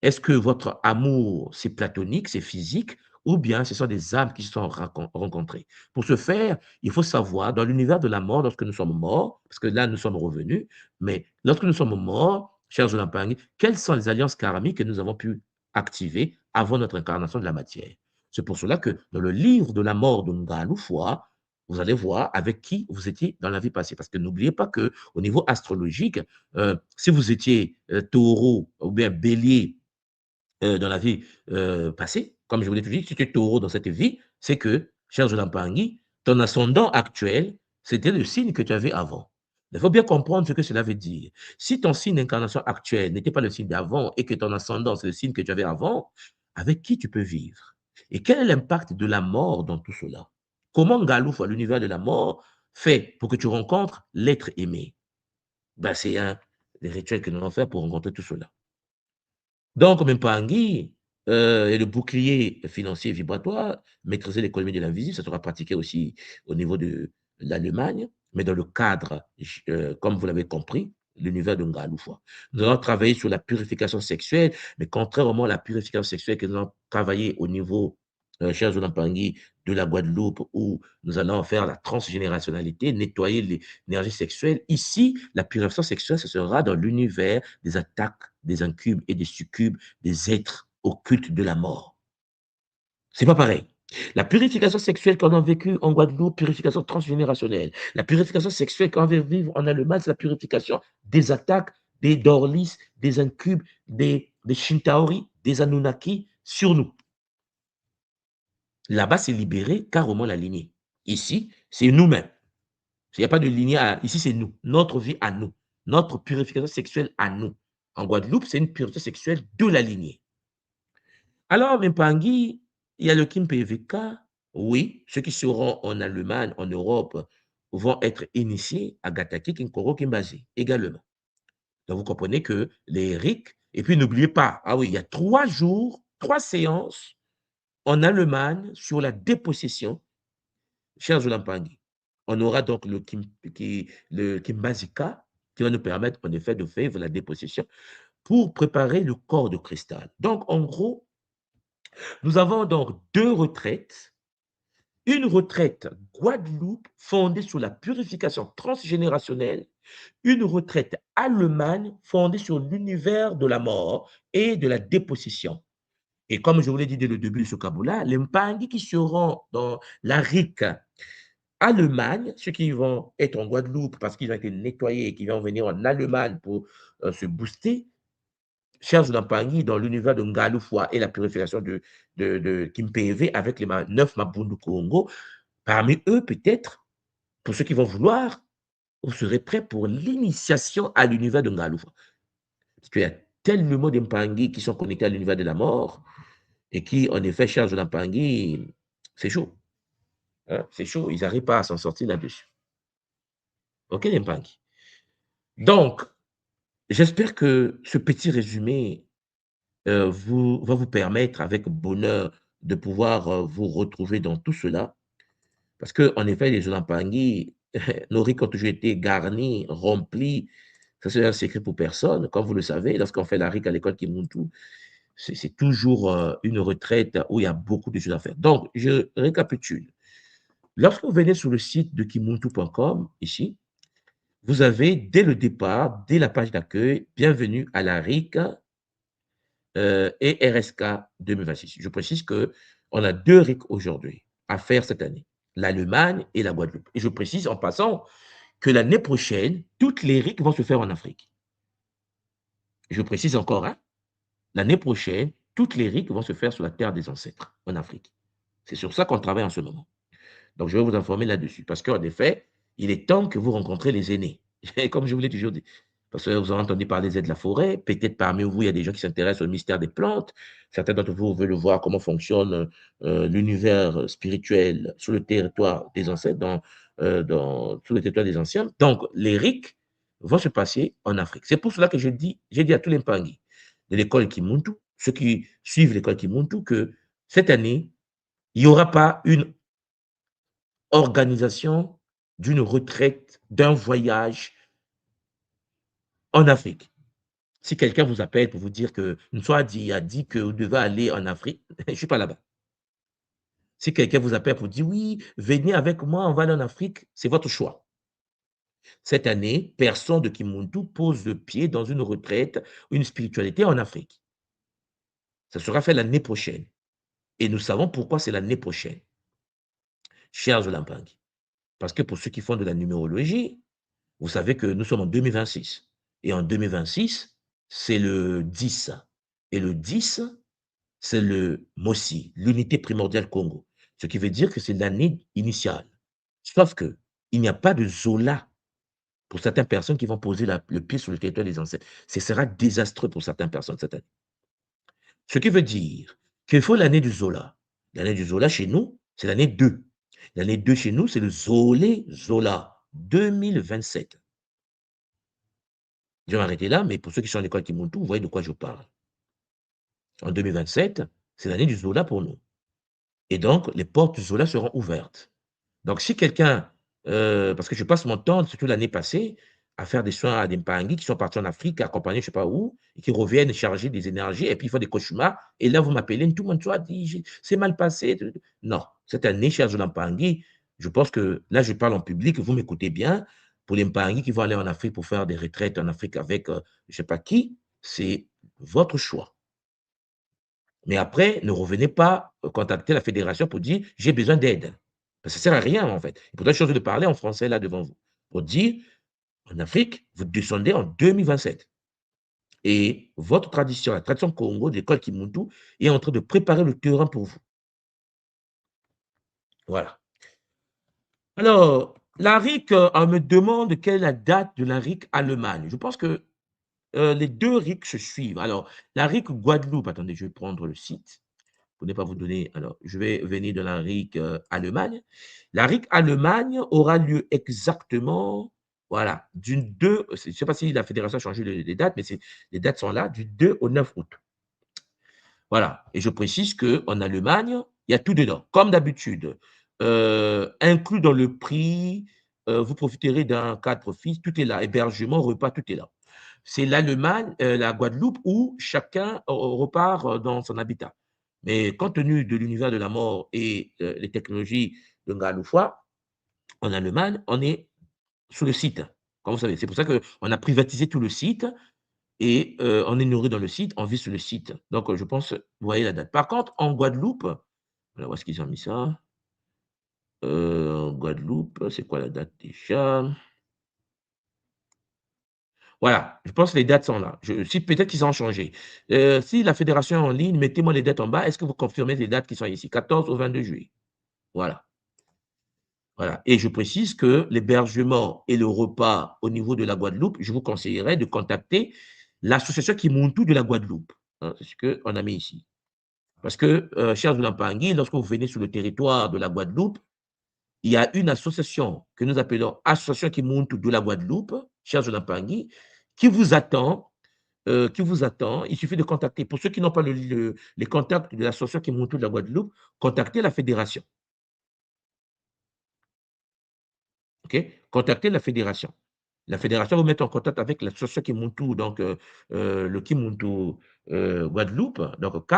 Est-ce que votre amour, c'est platonique, c'est physique ou bien ce sont des âmes qui se sont rencontrées? Pour ce faire, il faut savoir dans l'univers de la mort, lorsque nous sommes morts, parce que là, nous sommes revenus, mais lorsque nous sommes morts, chers Jonampang, quelles sont les alliances karmiques que nous avons pu activer avant notre incarnation de la matière? C'est pour cela que dans le livre de la mort de Ngaloufwa, vous allez voir avec qui vous étiez dans la vie passée. Parce que n'oubliez pas que au niveau astrologique, si vous étiez taureau ou bien bélier dans la vie passée, comme je vous l'ai dit, si tu es taureau dans cette vie, c'est que, cher Jonampangui, ton ascendant actuel, c'était le signe que tu avais avant. Il faut bien comprendre ce que cela veut dire. Si ton signe d'incarnation actuel n'était pas le signe d'avant et que ton ascendant, c'est le signe que tu avais avant, avec qui tu peux vivre? Et quel est l'impact de la mort dans tout cela? Comment Galouf, l'univers de la mort, fait pour que tu rencontres l'être aimé? Ben, c'est un des rituels que nous allons faire pour rencontrer tout cela. Donc, Mimpangi et le bouclier financier vibratoire, maîtriser l'économie de l'invisible, ça sera pratiqué aussi au niveau de l'Allemagne, mais dans le cadre, comme vous l'avez compris, l'univers de Ngaloufwa. Nous allons travailler sur la purification sexuelle, mais contrairement à la purification sexuelle que nous allons travailler au niveau, cher Zolampangi, de la Guadeloupe, où nous allons faire la transgénérationnalité, nettoyer l'énergie sexuelle. Ici, la purification sexuelle, ce sera dans l'univers des attaques, des incubes et des succubes, des êtres occultes de la mort. C'est pas pareil. La purification sexuelle qu'on a vécue en Guadeloupe, purification transgénérationnelle. La purification sexuelle qu'on va vivre en Allemagne, c'est la purification des attaques, des Dorlis, des incubes, des Shintaori, des Anunnaki sur nous. Là-bas, c'est libéré carrément la lignée. Ici, c'est nous-mêmes. Il n'y a pas de lignée. Ici, c'est nous. Notre vie à nous. Notre purification sexuelle à nous. En Guadeloupe, c'est une purification sexuelle de la lignée. Alors, Mimpangi, il y a le Kim PVK. Oui, ceux qui seront en Allemagne, en Europe, vont être initiés à Gataki Kinkoro Kimbazi également. Donc, vous comprenez que les RIC, et puis n'oubliez pas, ah oui, il y a 3 jours, 3 séances en Allemagne sur la dépossession, chers Zolampangi. On aura donc le Kimbazika qui va nous permettre en effet de faire la dépossession pour préparer le corps de cristal. Donc, en gros, nous avons donc 2 retraites. Une retraite Guadeloupe fondée sur la purification transgénérationnelle, une retraite Allemagne fondée sur l'univers de la mort et de la dépossession. Et comme je vous l'ai dit dès le début de ce Kaboula, les Mpangi qui seront dans la RIC Allemagne, ceux qui vont être en Guadeloupe parce qu'ils ont été nettoyés et qui vont venir en Allemagne pour se booster, cherchent Lampangi dans l'univers de Ngaloufwa et la purification de Kimpévé avec les 9 Mabundu Congo. Parmi eux, peut-être, pour ceux qui vont vouloir, vous serez prêts pour l'initiation à l'univers de Ngaloufwa. Parce qu'il y a tellement d'Impangi qui sont connectés à l'univers de la mort et qui, en effet, cherchent Lampangi. C'est chaud. Hein, c'est chaud. Ils n'arrivent pas à s'en sortir là-dessus. OK, l'Impangi. Donc, j'espère que ce petit résumé va vous permettre avec bonheur de pouvoir vous retrouver dans tout cela. Parce qu'en effet, les Jonampangui, nos riz ont toujours été garnis, remplis. Ça, c'est un secret pour personne. Comme vous le savez, lorsqu'on fait la RIC à l'école Kimuntu, c'est toujours une retraite où il y a beaucoup de choses à faire. Donc, je récapitule. Lorsque vous venez sur le site de kimuntu.com, ici, vous avez dès le départ, dès la page d'accueil, bienvenue à la RIC et RSK 2026. Je précise qu'on a 2 RIC aujourd'hui à faire cette année, l'Allemagne et la Guadeloupe. Et je précise en passant que l'année prochaine, toutes les RIC vont se faire en Afrique. Je précise encore, hein, l'année prochaine, toutes les RIC vont se faire sur la terre des ancêtres, en Afrique. C'est sur ça qu'on travaille en ce moment. Donc, je vais vous informer là-dessus. Parce qu'en effet, il est temps que vous rencontrez les aînés. Comme je vous l'ai toujours dit. Parce que vous avez entendu parler des aides de la forêt. Peut-être parmi vous, il y a des gens qui s'intéressent au mystère des plantes. Certains d'entre vous veulent voir comment fonctionne l'univers spirituel sur le territoire des ancêtres, sur le territoire des anciens. Donc, les RIC vont se passer en Afrique. C'est pour cela que j'ai dit à tous les Mpangui de l'école Kimuntu, ceux qui suivent l'école Kimuntu, que cette année, il n'y aura pas une organisation d'une retraite, d'un voyage en Afrique. Si quelqu'un vous appelle pour vous dire que Nsoa a dit que vous devez aller en Afrique, je ne suis pas là-bas. Si quelqu'un vous appelle pour dire: «Oui, venez avec moi, on va aller en Afrique», c'est votre choix. Cette année, personne de Kimuntu pose le pied dans une retraite, une spiritualité en Afrique. Ça sera fait l'année prochaine et nous savons pourquoi c'est l'année prochaine, chers Olampangi. Parce que pour ceux qui font de la numérologie, vous savez que nous sommes en 2026 et en 2026, c'est le 10 et le 10, c'est le MOSI, l'unité primordiale Congo, ce qui veut dire que c'est l'année initiale. Sauf que il n'y a pas de Zola pour certaines personnes qui vont poser le pied sur le territoire des ancêtres. Ce sera désastreux pour certaines personnes cette année. Ce qui veut dire qu'il faut l'année du Zola. L'année du Zola chez nous, c'est l'année 2. L'année 2 chez nous, c'est le Zolé Zola 2027. Je vais m'arrêter là, mais pour ceux qui sont à l'école Kimuntu, vous voyez de quoi je parle. En 2027, c'est l'année du Zola pour nous. Et donc, les portes du Zola seront ouvertes. Donc, si quelqu'un, parce que je passe mon temps, surtout l'année passée, à faire des soins à des Mpangi qui sont partis en Afrique, accompagnés, je ne sais pas où, et qui reviennent chargés des énergies, et puis ils font des cauchemars, et là, vous m'appelez, tout le monde soit dit, c'est mal passé. Non, cette année, chers Mpangi, je pense que là, je parle en public, vous m'écoutez bien, pour les Mpangi qui vont aller en Afrique pour faire des retraites en Afrique avec je ne sais pas qui, c'est votre choix. Mais après, ne revenez pas contacter la fédération pour dire: «J'ai besoin d'aide». Parce que ça ne sert à rien, en fait. Il faudrait changer de parler en français là devant vous, pour dire: «En Afrique, vous descendez en 2027 et votre tradition, la tradition Congo de l'école Kimuntu est en train de préparer le terrain pour vous». Voilà. Alors, la RIC, on me demande quelle est la date de la RIC Allemagne. Je pense que, les 2 RIC se suivent. Alors, la RIC Guadeloupe, attendez, je vais prendre le site. Pour ne pas vous donner, alors je vais venir de la RIC Allemagne. La RIC Allemagne aura lieu exactement, voilà, du 2, je ne sais pas si la fédération a changé les dates, mais les dates sont là, du 2 au 9 août. Voilà, et je précise qu'en Allemagne, il y a tout dedans, comme d'habitude. Inclus dans le prix, vous profiterez d'un cadre fixe, tout est là, hébergement, repas, tout est là. C'est l'Allemagne, la Guadeloupe où chacun repart dans son habitat. Mais compte tenu de l'univers de la mort et les technologies de Ngaloufwa, en Allemagne, on est sur le site, comme vous savez. C'est pour ça qu'on a privatisé tout le site et on est nourri dans le site, on vit sur le site. Donc, je pense, vous voyez la date. Par contre, en Guadeloupe, alors où est-ce qu'ils ont mis ça? En Guadeloupe, c'est quoi la date déjà? Voilà, je pense que les dates sont là. Si peut-être qu'ils ont changé. Si la fédération est en ligne, mettez-moi les dates en bas. Est-ce que vous confirmez les dates qui sont ici? 14 au 22 juillet. Voilà, voilà. Et je précise que l'hébergement et le repas au niveau de la Guadeloupe, je vous conseillerais de contacter l'association Kimuntu de la Guadeloupe, hein, c'est ce qu'on a mis ici. Parce que, chers Oulampangui, lorsque vous venez sur le territoire de la Guadeloupe, il y a une association que nous appelons Association Kimuntu de la Guadeloupe, chers Oulampangui, qui vous attend qui vous attend. Il suffit de contacter. Pour ceux qui n'ont pas les contacts de l'association qui monte de la Guadeloupe, contactez la fédération. OK? Contactez la fédération. La fédération vous met en contact avec l'association Kimuntu, donc le Kimuntu Guadeloupe, donc K,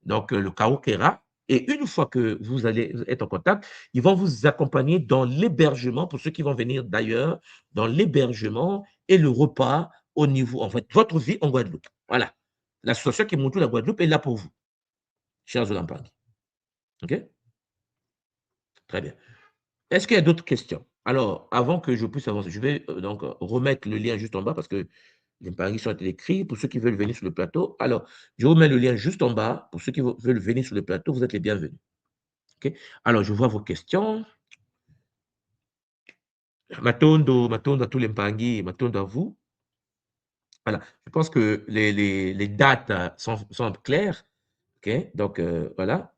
donc le Kaokera. Et une fois que vous allez être en contact, ils vont vous accompagner dans l'hébergement, pour ceux qui vont venir d'ailleurs, dans l'hébergement et le repas au niveau, en fait, votre vie en Guadeloupe. Voilà. L'association Kimuntu la Guadeloupe est là pour vous, chers Olampani. OK? Très bien. Est-ce qu'il y a d'autres questions? Alors, avant que je puisse avancer, je vais donc remettre le lien juste en bas parce que les paris sont écrits pour ceux qui veulent venir sur le plateau. Alors, je vous mets le lien juste en bas. Pour ceux qui veulent venir sur le plateau, vous êtes les bienvenus. OK? Alors, je vois vos questions. Matondo à tous les Mpangi, Matondo à vous. Voilà. Je pense que les dates sont claires. OK? Donc, voilà.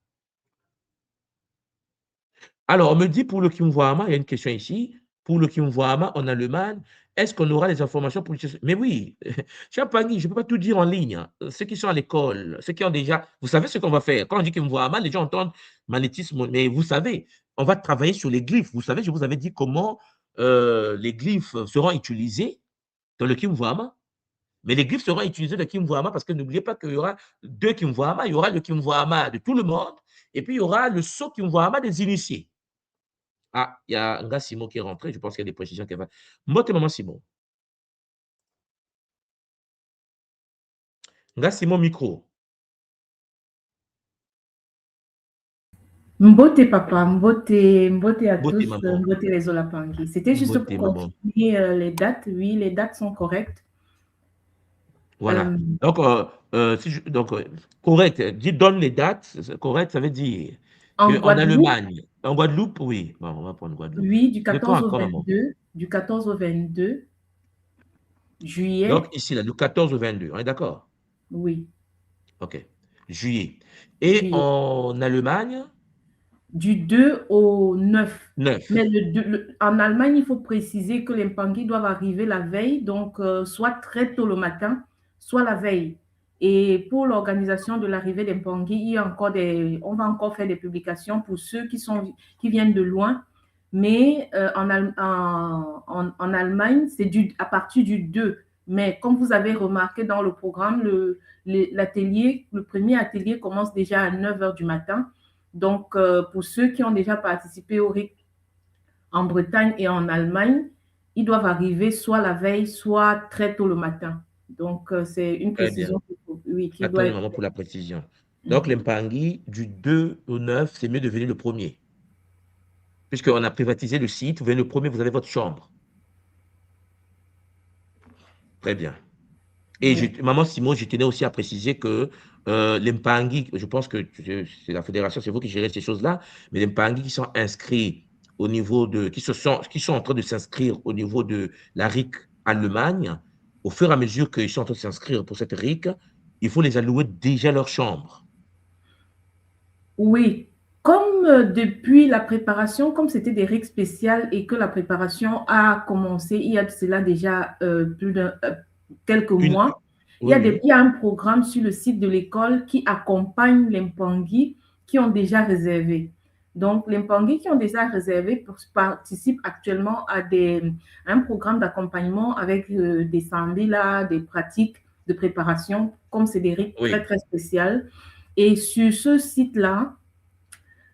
Alors, on me dit pour le Kimwama, il y a une question ici. Pour le Kimwama en Allemagne, est-ce qu'on aura les informations pour le Mais oui, cher Pagny, je ne peux pas tout dire en ligne, hein. Ceux qui sont à l'école, ceux qui ont déjà. Vous savez ce qu'on va faire. Quand on dit Kimwama, les gens entendent magnétisme, mais vous savez, on va travailler sur les glyphes. Vous savez, je vous avais dit comment les glyphes seront utilisés dans le Kimwama. Mais les glyphes seront utilisés dans le Kimwama parce que n'oubliez pas qu'il y aura deux Kimwama. Il y aura le Kimwama de tout le monde et puis il y aura le saut Kimwama des initiés. Ah, il y a un gars Simon qui est rentré. Je pense qu'il y a des précisions qu'elle va. Mbote maman Simon. Un gars Simon micro. Mbote papa, mbote à Mbote tous, maman. mbote les Olapangui. C'était juste Mbote pour maman. confirmer les dates. Oui, les dates sont correctes. Voilà. Euh, Donc, correct. Dis, donne les dates. Correct, ça veut dire en qu'en Guadeloupe, Allemagne, en Guadeloupe, oui. Bon, on va prendre Guadeloupe. oui, De quand à quand, maman? du 14 au 22 Donc, juillet, ici, là, du 14 au 22. On est d'accord? oui, OK. Juillet. Et juillet. en Allemagne, Du 2 au 9. 9. Mais en Allemagne, il faut préciser que les Mpangui doivent arriver la veille, donc soit très tôt le matin, soit la veille. Et pour l'organisation de l'arrivée des Mpangui, on va encore faire des publications pour ceux qui viennent de loin. Mais en Allemagne, c'est à partir du 2. Mais comme vous avez remarqué dans le programme, le premier atelier commence déjà à 9 heures du matin. Donc, pour ceux qui ont déjà participé au RIC en Bretagne et en Allemagne, ils doivent arriver soit la veille, soit très tôt le matin. Donc, c'est une Très bien. précision oui, qui doit Attendez, être maman, pour faite. la précision. Donc, Mhm. les Mpangui, du 2 au 9, c'est mieux de venir le premier. Puisqu'on a privatisé le site, vous venez le premier, vous avez votre chambre. Très bien. Et Oui. maman Simon, je tenais aussi à préciser que les Mpangui, je pense que c'est la fédération, c'est vous qui gérez ces choses-là, mais les Mpangui qui sont inscrits au niveau de, qui sont en train de s'inscrire au niveau de la RIC Allemagne, au fur et à mesure qu'ils sont en train de s'inscrire pour cette RIC, il faut les allouer déjà leur chambre. Oui. Comme depuis la préparation, comme c'était des règles spéciales et que la préparation a commencé il y a de cela déjà quelques Une, mois, oui, oui, il y a un programme sur le site de l'école qui accompagne les Mpangui qui ont déjà réservé. Donc, les Mpangui qui ont déjà réservé participent actuellement à un programme d'accompagnement avec des sambila, des pratiques de préparation, comme c'est des règles très, oui. très spéciales. Et sur ce site-là,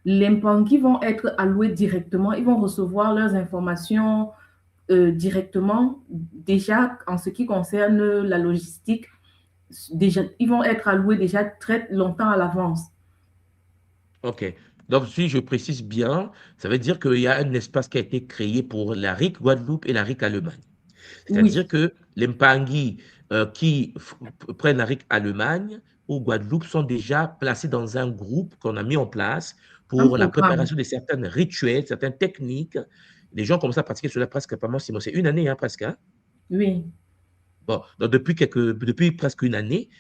les Mpangui vont être alloués directement, ils vont recevoir leurs informations directement. Déjà, en ce qui concerne la logistique, déjà, ils vont être alloués déjà très longtemps à l'avance. OK. Donc, si je précise bien, ça veut dire qu'il y a un espace qui a été créé pour la RIC Guadeloupe et la RIC Allemagne. C'est-à-dire Oui, que les Mpangui qui prennent la RIC Allemagne ou Guadeloupe sont déjà placés dans un groupe qu'on a mis en place un pour la programme. préparation de certains rituels, certaines techniques. Les gens commencent à pratiquer cela presque, pas moi, c'est une année, hein, presque. Hein. Oui, Bon, donc depuis presque une année,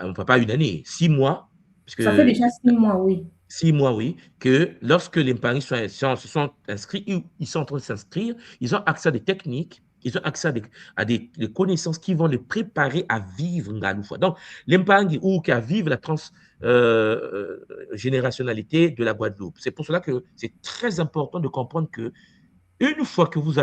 enfin pas une année, 6 mois, parce ça fait que déjà 6 mois, oui. 6 mois, oui, que lorsque les paris se sont inscrits, ils sont en train de s'inscrire, ils ont accès à des techniques, ils ont accès à des connaissances qui vont les préparer à vivre Ngaloufa. Donc, l'Empang ou qu'à vivre la transgénérationnalité de la Guadeloupe. C'est pour cela que c'est très important de comprendre que une fois que vous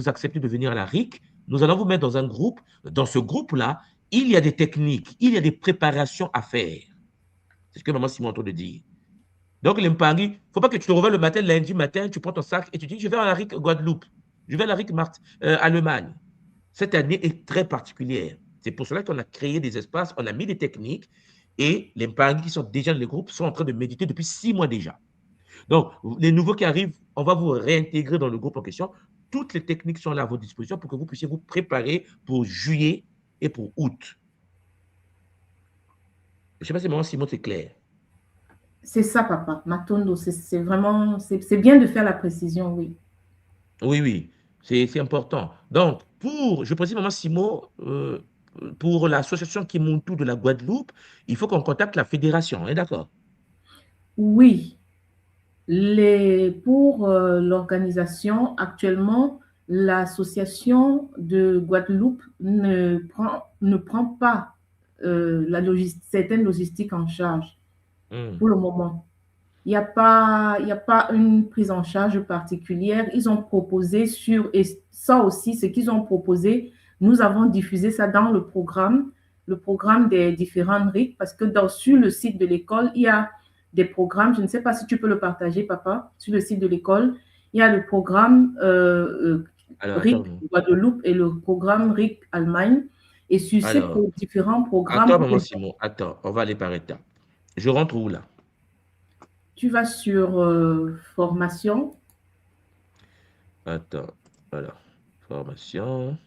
acceptez de venir à la RIC, nous allons vous mettre dans un groupe. Dans ce groupe-là, il y a des techniques, il y a des préparations à faire. C'est ce que maman Simon de dire. Donc, les Mpangui, il ne faut pas que tu te réveilles le matin, lundi matin, tu prends ton sac et tu dis, je vais à la RIC Guadeloupe, je vais à la RIC Allemagne. Cette année est très particulière. C'est pour cela qu'on a créé des espaces, on a mis des techniques et les Mpangui qui sont déjà dans les groupes sont en train de méditer depuis 6 mois déjà. Donc, les nouveaux qui arrivent, on va vous réintégrer dans le groupe en question. Toutes les techniques sont là à votre disposition pour que vous puissiez vous préparer pour juillet et pour août. Je ne sais pas si maman Simon, c'est clair. C'est ça, papa. Matondo, c'est vraiment, c'est bien de faire la précision, oui. Oui, oui, c'est important. Donc, je précise, maman Simon, pour l'association Kimuntu de la Guadeloupe, il faut qu'on contacte la fédération, hein, d'accord? Oui, pour l'organisation, actuellement, l'association de Guadeloupe ne prend pas certaines logistiques en charge Hmm. pour le moment. Il n'y a pas une prise en charge particulière. Ils ont proposé et ça aussi, ce qu'ils ont proposé, nous avons diffusé ça dans le programme des différentes RIC, parce que sur le site de l'école, il y a des programmes, je ne sais pas si tu peux le partager, papa, sur le site de l'école, il y a le programme RIC Guadeloupe et le programme RIC Allemagne. Et sur ces différents programmes... Attends, maman Simon, attends, on va aller par étapes. Je rentre où là? Tu vas sur formation. Attends, voilà, formation.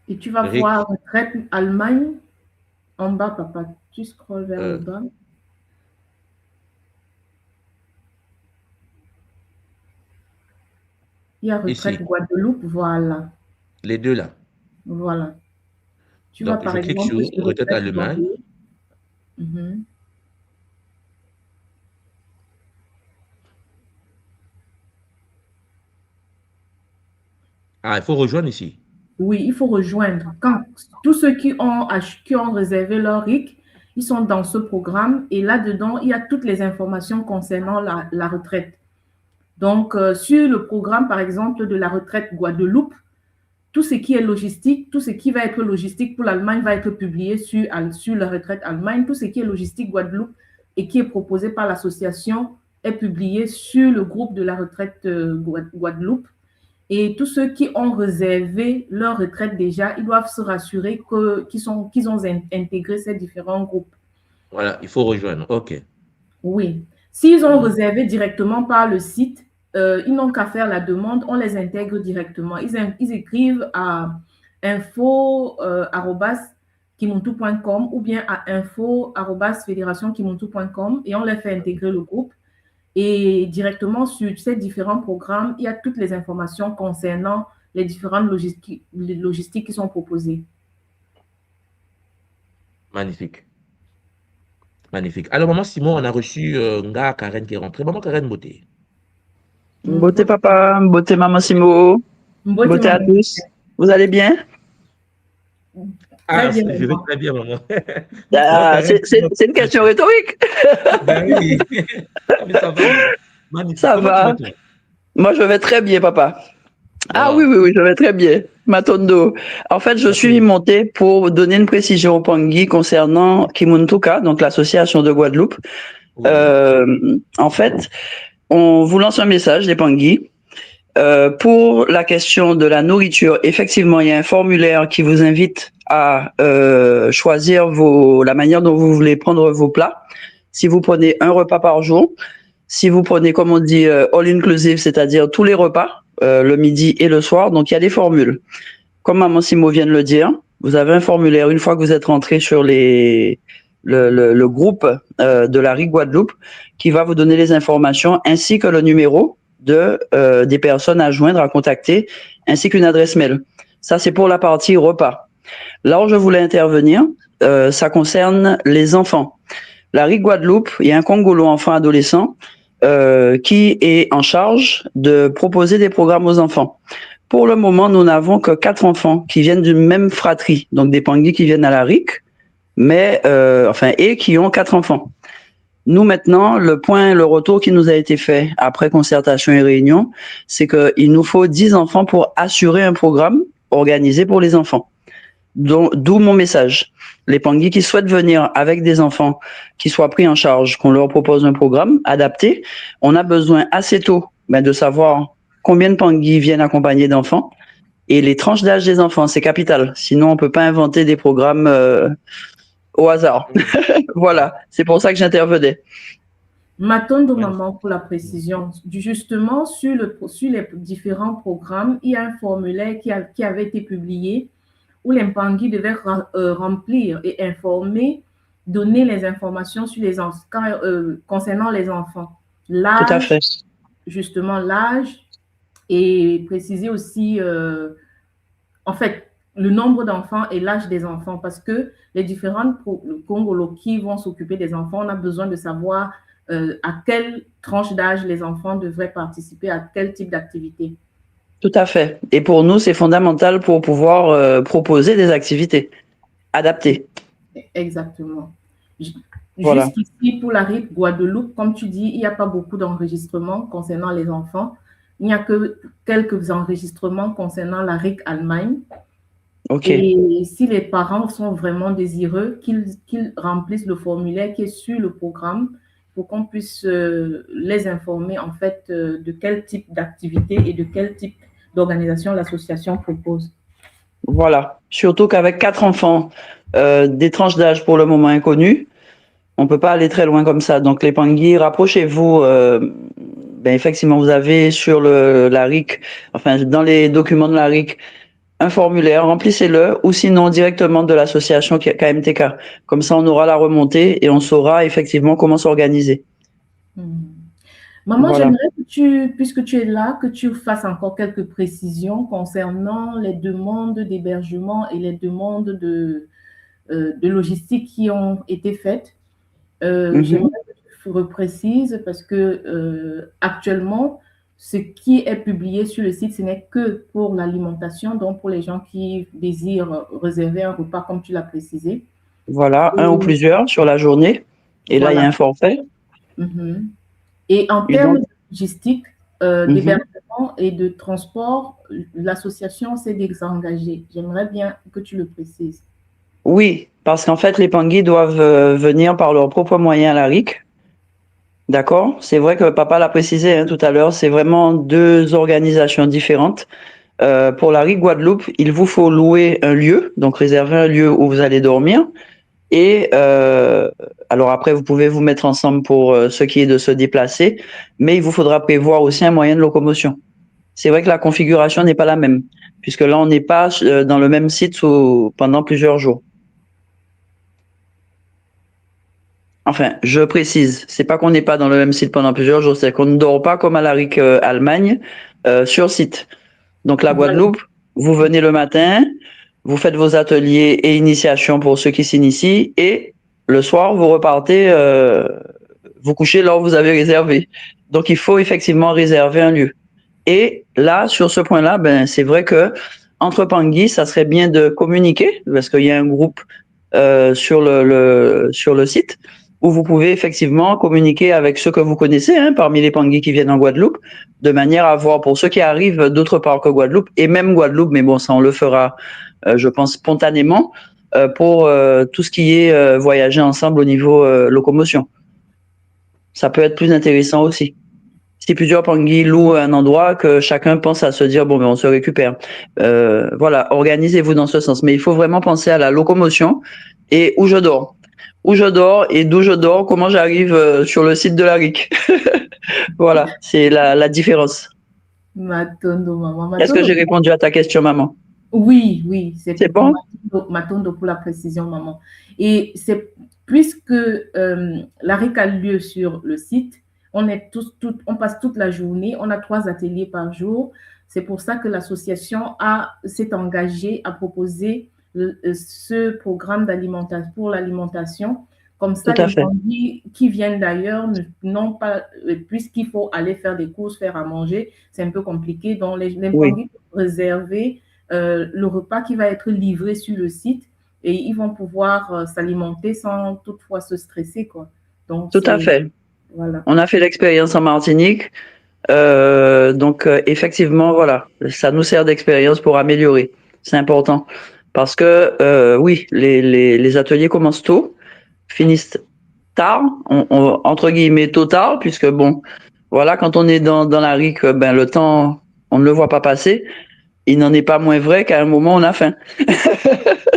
Et tu vas voir retraite Allemagne en bas, papa. Tu scrolles vers le bas. Il y a retraite Guadeloupe, voilà. Les deux là. Voilà. Tu Donc, vas par je clique exemple sur retraite Allemagne. Ah, il faut rejoindre ici. Oui, il faut rejoindre. Quand tous ceux qui ont réservé leur RIC, ils sont dans ce programme et là-dedans, il y a toutes les informations concernant la retraite. Donc, sur le programme, par exemple, de la retraite Guadeloupe, tout ce qui est logistique, tout ce qui va être logistique pour l'Allemagne va être publié sur la retraite Allemagne. Tout ce qui est logistique Guadeloupe et qui est proposé par l'association est publié sur le groupe de la retraite Guadeloupe. Et tous ceux qui ont réservé leur retraite déjà, ils doivent se rassurer qu'ils ont intégré ces différents groupes. Voilà, il faut rejoindre. OK. Oui. S'ils ont réservé directement par le site, ils n'ont qu'à faire la demande, on les intègre directement. Ils écrivent à info@kimuntu.com ou bien à info@fédérationkimuntu.com et on les fait intégrer le groupe. Et directement sur ces différents programmes, il y a toutes les informations concernant les différentes logistiques qui sont proposées. Magnifique. Magnifique. Alors, maman Simon, on a reçu Nga Karen qui est rentrée. Maman Karen Beauté. Beauté papa, beauté maman Simo. Beauté à tous. Vous allez bien? Ah, je vais très bien, maman. C'est une question rhétorique. Ben oui. Mais ça va. Magnifique. Ça va. Moi, je vais très bien, papa. Ah oui, je vais très bien. Matondo. En fait, je suis monté pour donner une précision au Pangui concernant Kimuntuka, donc l'association de Guadeloupe. En fait, on vous lance un message, les Pangui. Pour la question de la nourriture, effectivement, il y a un formulaire qui vous invite à choisir la manière dont vous voulez prendre vos plats. Si vous prenez un repas par jour, si vous prenez, comme on dit, all inclusive, c'est-à-dire tous les repas, le midi et le soir, donc il y a des formules. Comme maman Simo vient de le dire, vous avez un formulaire une fois que vous êtes rentré sur le groupe de la RIC Guadeloupe qui va vous donner les informations ainsi que le numéro des personnes à joindre, à contacter, ainsi qu'une adresse mail. Ça, c'est pour la partie repas. Là où je voulais intervenir, ça concerne les enfants. La RIC Guadeloupe, il y a un Congolo enfant-adolescent qui est en charge de proposer des programmes aux enfants. Pour le moment, nous n'avons que 4 enfants qui viennent d'une même fratrie, donc des Pangui qui viennent à la RIC, et qui ont 4 enfants. Nous, maintenant, le retour qui nous a été fait après concertation et réunion, c'est qu'il nous faut 10 enfants pour assurer un programme organisé pour les enfants. D'où mon message. Les Pangui qui souhaitent venir avec des enfants qui soient pris en charge, qu'on leur propose un programme adapté, on a besoin assez tôt de savoir combien de Pangui viennent accompagnés d'enfants et les tranches d'âge des enfants, c'est capital. Sinon, on peut pas inventer des programmes au hasard. Voilà, c'est pour ça que j'intervenais. Matondo maman pour la précision. Justement, sur les différents programmes, il y a un formulaire qui avait été publié où les Pangui devaient remplir et informer, donner les informations sur les concernant les enfants. L'âge, tout à fait. Justement l'âge et préciser aussi, en fait, le nombre d'enfants et l'âge des enfants parce que les différents Congolais qui vont s'occuper des enfants, on a besoin de savoir à quelle tranche d'âge les enfants devraient participer à quel type d'activité. Tout à fait. Et pour nous, c'est fondamental pour pouvoir proposer des activités adaptées. Exactement. Ju- Voilà. Jusqu'ici, pour la RIP Guadeloupe, comme tu dis, il n'y a pas beaucoup d'enregistrements concernant les enfants. Il n'y a que quelques enregistrements concernant la RIC Allemagne. OK. Et si les parents sont vraiment désireux, qu'ils remplissent le formulaire qui est sur le programme pour qu'on puisse les informer en fait de quel type d'activité et de quel type d'organisation l'association propose. Voilà. Surtout qu'avec 4 enfants, des tranches d'âge pour le moment inconnues, on peut pas aller très loin comme ça. Donc les Pangui, rapprochez-vous. Ben effectivement, vous avez sur la RIC, enfin dans les documents de la RIC, un formulaire, remplissez-le, ou sinon directement de l'association KMTK. Comme ça, on aura la remontée et on saura effectivement comment s'organiser. Maman, Voilà. j'aimerais que tu, puisque tu es là, que tu fasses encore quelques précisions concernant les demandes d'hébergement et les demandes de logistique qui ont été faites. J'aimerais Mhm. que tu reprécises parce que actuellement, ce qui est publié sur le site, ce n'est que pour l'alimentation, donc pour les gens qui désirent réserver un repas, comme tu l'as précisé. Voilà, un ou Et plusieurs sur la journée. Et là, il y a voilà. un forfait. Mhm. Et en Et termes donc, de logistique, mhm. d'hébergement et de transport, l'association s'est désengagée. J'aimerais bien que tu le précises. Oui, parce qu'en fait, les Pangui doivent venir par leurs propres moyens à la RIC. D'accord? C'est vrai que papa l'a précisé tout à l'heure, c'est vraiment deux organisations différentes. Pour la RIC Guadeloupe, il vous faut louer un lieu, donc réserver un lieu où vous allez dormir. Et alors après, vous pouvez vous mettre ensemble pour ce qui est de se déplacer, mais il vous faudra prévoir aussi un moyen de locomotion. C'est vrai que la configuration n'est pas la même, puisque là, on n'est pas dans le même site pendant plusieurs jours. Enfin, je précise, c'est pas qu'on n'est pas dans le même site pendant plusieurs jours, c'est qu'on ne dort pas comme à la RIC Allemagne sur site. Donc la Voilà. Guadeloupe, vous venez le matin, vous faites vos ateliers et initiations pour ceux qui s'initient, et le soir, vous repartez, vous couchez là où vous avez réservé. Donc il faut effectivement réserver un lieu. Et là, sur ce point-là, ben c'est vrai que entre Pangui, ça serait bien de communiquer parce qu'il y a un groupe sur le site où vous pouvez effectivement communiquer avec ceux que vous connaissez parmi les Pangui qui viennent en Guadeloupe, de manière à voir pour ceux qui arrivent d'autre part que Guadeloupe et même Guadeloupe, mais bon, ça on le fera, je pense spontanément pour tout ce qui est voyager ensemble au niveau locomotion. Ça peut être plus intéressant aussi. Si plusieurs Pangui louent un endroit, que chacun pense à se dire, bon, ben, on se récupère. Voilà, organisez-vous dans ce sens. Mais il faut vraiment penser à la locomotion et où je dors. Où je dors et d'où je dors, comment j'arrive sur le site de la RIC. Voilà, c'est la différence. Matondo, maman. Est-ce que Matondo. j'ai répondu à ta question, maman? Oui, oui, c'est C'est bon? Matondo pour la précision, maman. Et c'est puisque l'ARIC a lieu sur le site, on passe toute la journée, on a 3 ateliers par jour. C'est pour ça que l'association s'est engagée à proposer ce programme d'alimentation pour l'alimentation. Comme ça, Tout à les fait. bandits qui viennent d'ailleurs n'ont pas, puisqu'il faut aller faire des courses, faire à manger, c'est un peu compliqué. Donc, les Oui, bandits réserver le repas qui va être livré sur le site et ils vont pouvoir s'alimenter sans toutefois se stresser, quoi. Donc, tout à c'est, fait. voilà. On a fait l'expérience en Martinique. Donc, effectivement, voilà, ça nous sert d'expérience pour améliorer. C'est important. Parce que, oui, les ateliers commencent tôt, finissent tard, entre guillemets tôt tard, puisque bon, voilà, quand on est dans la RIC, ben, le temps, on ne le voit pas passer. Il n'en est pas moins vrai qu'à un moment, on a faim.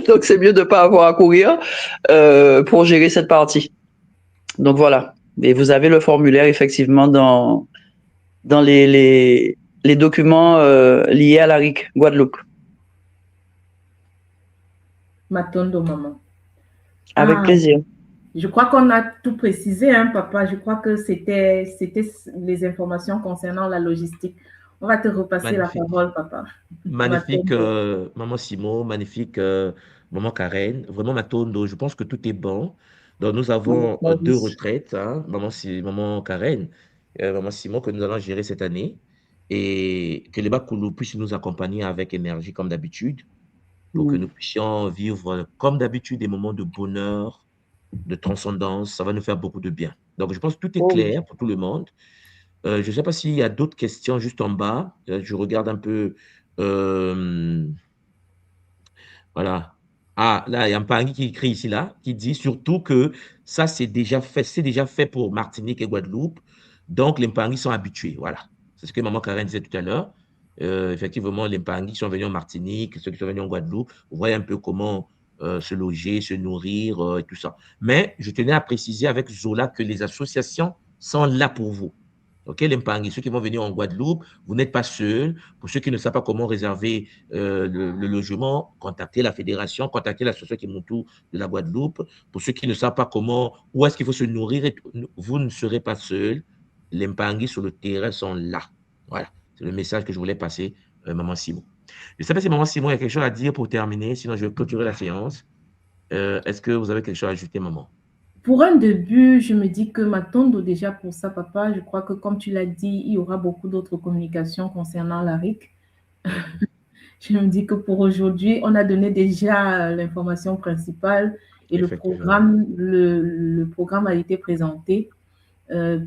Donc, c'est mieux de ne pas avoir à courir pour gérer cette partie. Donc, voilà. Et vous avez le formulaire, effectivement, dans les documents liés à la RIC Guadeloupe. Matondo, maman. Avec Ah, plaisir. je crois qu'on a tout précisé, hein, papa. Je crois que c'était les informations concernant la logistique. On va te repasser la Magnifique. parole, papa. Magnifique, Matondo. Maman Simon, magnifique, Maman Karen. Vraiment, Matondo, je pense que tout est bon. Donc, nous avons deux retraites, hein, Maman Karen, Maman Simon, que nous allons gérer cette année. Et que les Bakoulou puissent nous accompagner avec énergie, comme d'habitude. pour que nous puissions vivre, comme d'habitude, des moments de bonheur, de transcendance. Ça va nous faire beaucoup de bien. Donc, je pense que tout est clair pour tout le monde. Je ne sais pas s'il y a d'autres questions juste en bas. Je regarde un peu. Voilà. Ah, là, il y a un Pangui qui écrit ici, là, qui dit surtout que ça, c'est déjà fait pour Martinique et Guadeloupe. Donc, les Pangui sont habitués. Voilà. C'est ce que maman Karen disait tout à l'heure. Effectivement, les Pangui sont venus en Martinique, ceux qui sont venus en Guadeloupe, vous voyez un peu comment se loger, se nourrir et tout ça. Mais je tenais à préciser avec Zola que les associations sont là pour vous. OK, les Mpangui, ceux qui vont venir en Guadeloupe, vous n'êtes pas seuls. Pour ceux qui ne savent pas comment réserver le logement, contactez la fédération, contactez l'association Kimuntu de la Guadeloupe. Pour ceux qui ne savent pas comment, où est-ce qu'il faut se nourrir, vous ne serez pas seuls. Les Mpangui sur le terrain sont là. Voilà, c'est le message que je voulais passer, Maman Simon. Je ne sais pas si Maman Simon, il y a quelque chose à dire pour terminer, sinon je vais clôturer la séance. Est-ce que vous avez quelque chose à ajouter, Maman? Pour un début, je me dis que m'attendre déjà pour ça, papa. Je crois que, comme tu l'as dit, il y aura beaucoup d'autres communications concernant la RIC. Je me dis que pour aujourd'hui, on a donné déjà l'information principale et le programme a été présenté.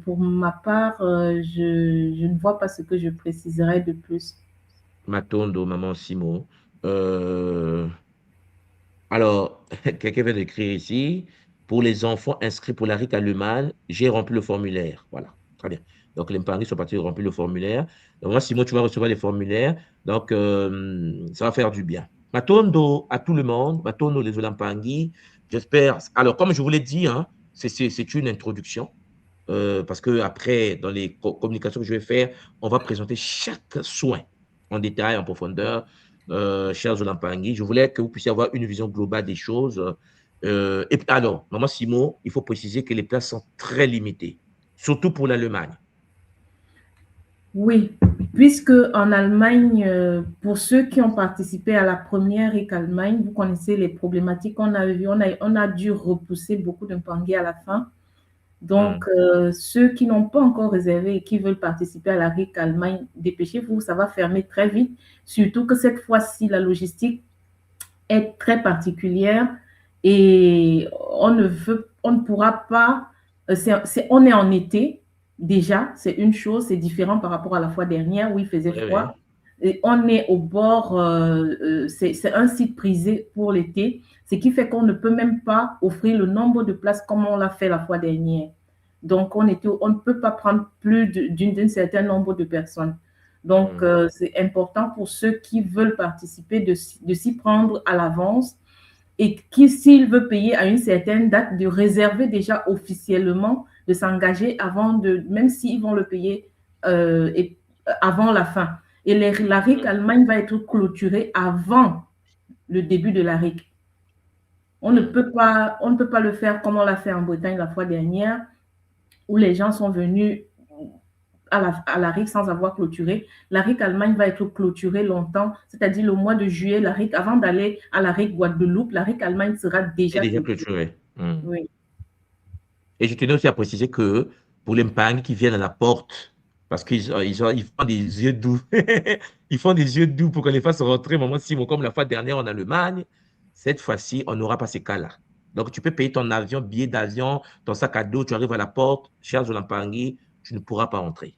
Pour ma part, je ne vois pas ce que je préciserai de plus. Matondo, Maman Simon. Alors, quelqu'un vient d'écrire ici, pour les enfants inscrits pour la RIC à Leman, j'ai rempli le formulaire. Voilà, très bien. Donc, les Mpangui sont partis remplir le formulaire. Donc, moi, Simon, tu vas recevoir les formulaires. Donc, ça va faire du bien. Matondo à tout le monde, Matondo les Mpangui. J'espère. Alors, comme je vous l'ai dit, hein, c'est une introduction. Parce que après, dans les communications que je vais faire, on va présenter chaque soin en détail, en profondeur. Chers Mpangui, je voulais que vous puissiez avoir une vision globale des choses. Et alors, Maman Simon, il faut préciser que les places sont très limitées, surtout pour l'Allemagne. Oui, puisque en Allemagne, pour ceux qui ont participé à la première RIC Allemagne, vous connaissez les problématiques qu'on a vues. On a dû repousser beaucoup de Mpangui à la fin. Donc, ceux qui n'ont pas encore réservé et qui veulent participer à la RIC Allemagne, dépêchez-vous, ça va fermer très vite. Surtout que cette fois-ci, la logistique est très particulière et on ne pourra pas. On est en été déjà, c'est une chose, c'est différent par rapport à la fois dernière où il faisait froid. Et on est au bord, c'est un site prisé pour l'été, ce qui fait qu'on ne peut même pas offrir le nombre de places comme on l'a fait la fois dernière. Donc, on ne peut pas prendre plus d'un certain nombre de personnes. Donc, c'est important pour ceux qui veulent participer de s'y prendre à l'avance et qui, s'il veut payer à une certaine date, de réserver déjà officiellement, de s'engager même s'ils vont le payer avant la fin. Et la RIC Allemagne va être clôturée avant le début de la RIC. On ne peut pas le faire comme on l'a fait en Bretagne la fois dernière, où les gens sont venus à la RIC sans avoir clôturé. La RIC Allemagne va être clôturée longtemps, c'est-à-dire le mois de juillet, la RIC, avant d'aller à la RIC Guadeloupe, la RIC Allemagne sera déjà clôturée. Oui. Et je tenais aussi à préciser que pour les Mpangui qui viennent à la porte, parce qu'ils font des yeux doux, ils font des yeux doux pour qu'on les fasse rentrer, Maman Simon, comme la fois dernière en Allemagne. Cette fois-ci, on n'aura pas ces cas-là. Donc, tu peux payer ton avion, billet d'avion, ton sac à dos, tu arrives à la porte, cher Mpangui, tu ne pourras pas entrer.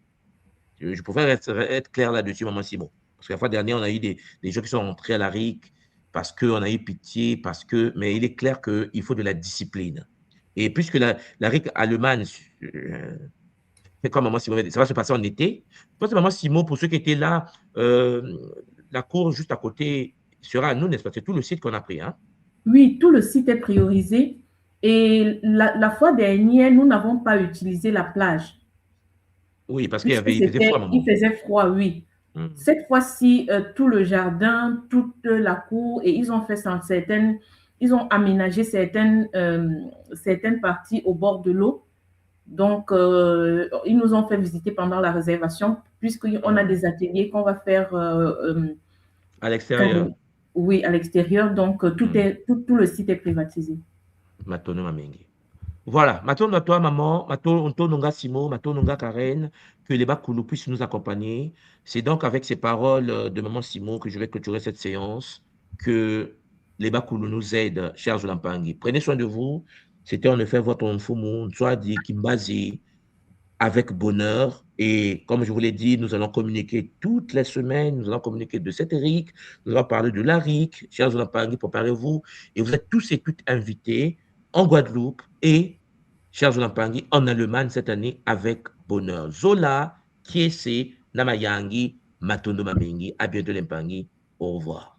Je préfère être clair là-dessus, Maman Simon. Parce que la fois dernière, on a eu des gens qui sont rentrés à la RIC parce qu'on a eu pitié, mais il est clair qu'il faut de la discipline. Et puisque la RIC Allemagne, comme Maman Simon, ça va se passer en été. Je pense que Maman Simon, pour ceux qui étaient là, la cour juste à côté sera à nous, n'est-ce pas? C'est tout le site qu'on a pris. Hein? Oui, tout le site est priorisé. Et la fois dernière, nous n'avons pas utilisé la plage. Oui, parce qu'il faisait froid, Maman. Il faisait froid, oui. Cette fois-ci, tout le jardin, toute la cour, et ils ont fait ils ont aménagé certaines parties au bord de l'eau. Donc, ils nous ont fait visiter pendant la réservation, puisqu'on a des ateliers qu'on va faire à l'extérieur. Oui, à l'extérieur. Donc, tout le site est privatisé. Voilà, maintenant à toi, maman, maintenant Nonga Simo, maintenant Nonga Karen, que les Bakoulou puissent nous accompagner. C'est donc avec ces paroles de maman Simo que je vais clôturer cette séance, que les Bakulu nous aident, chers Lampangi. Prenez soin de vous. C'était en effet votre info monde, soit dit Kimbazi, avec bonheur. Et comme je vous l'ai dit, nous allons communiquer toutes les semaines. Nous allons communiquer de cet Eric. Nous allons parler de l'ARIC. Chers Lampangi, préparez-vous. Et vous êtes tous et toutes invités en Guadeloupe et, chers Lampangi, en Allemagne cette année avec bonheur. Zola, Kiese, Namayangi, Matondo Mamengi. À bientôt, Lampangi. Au revoir.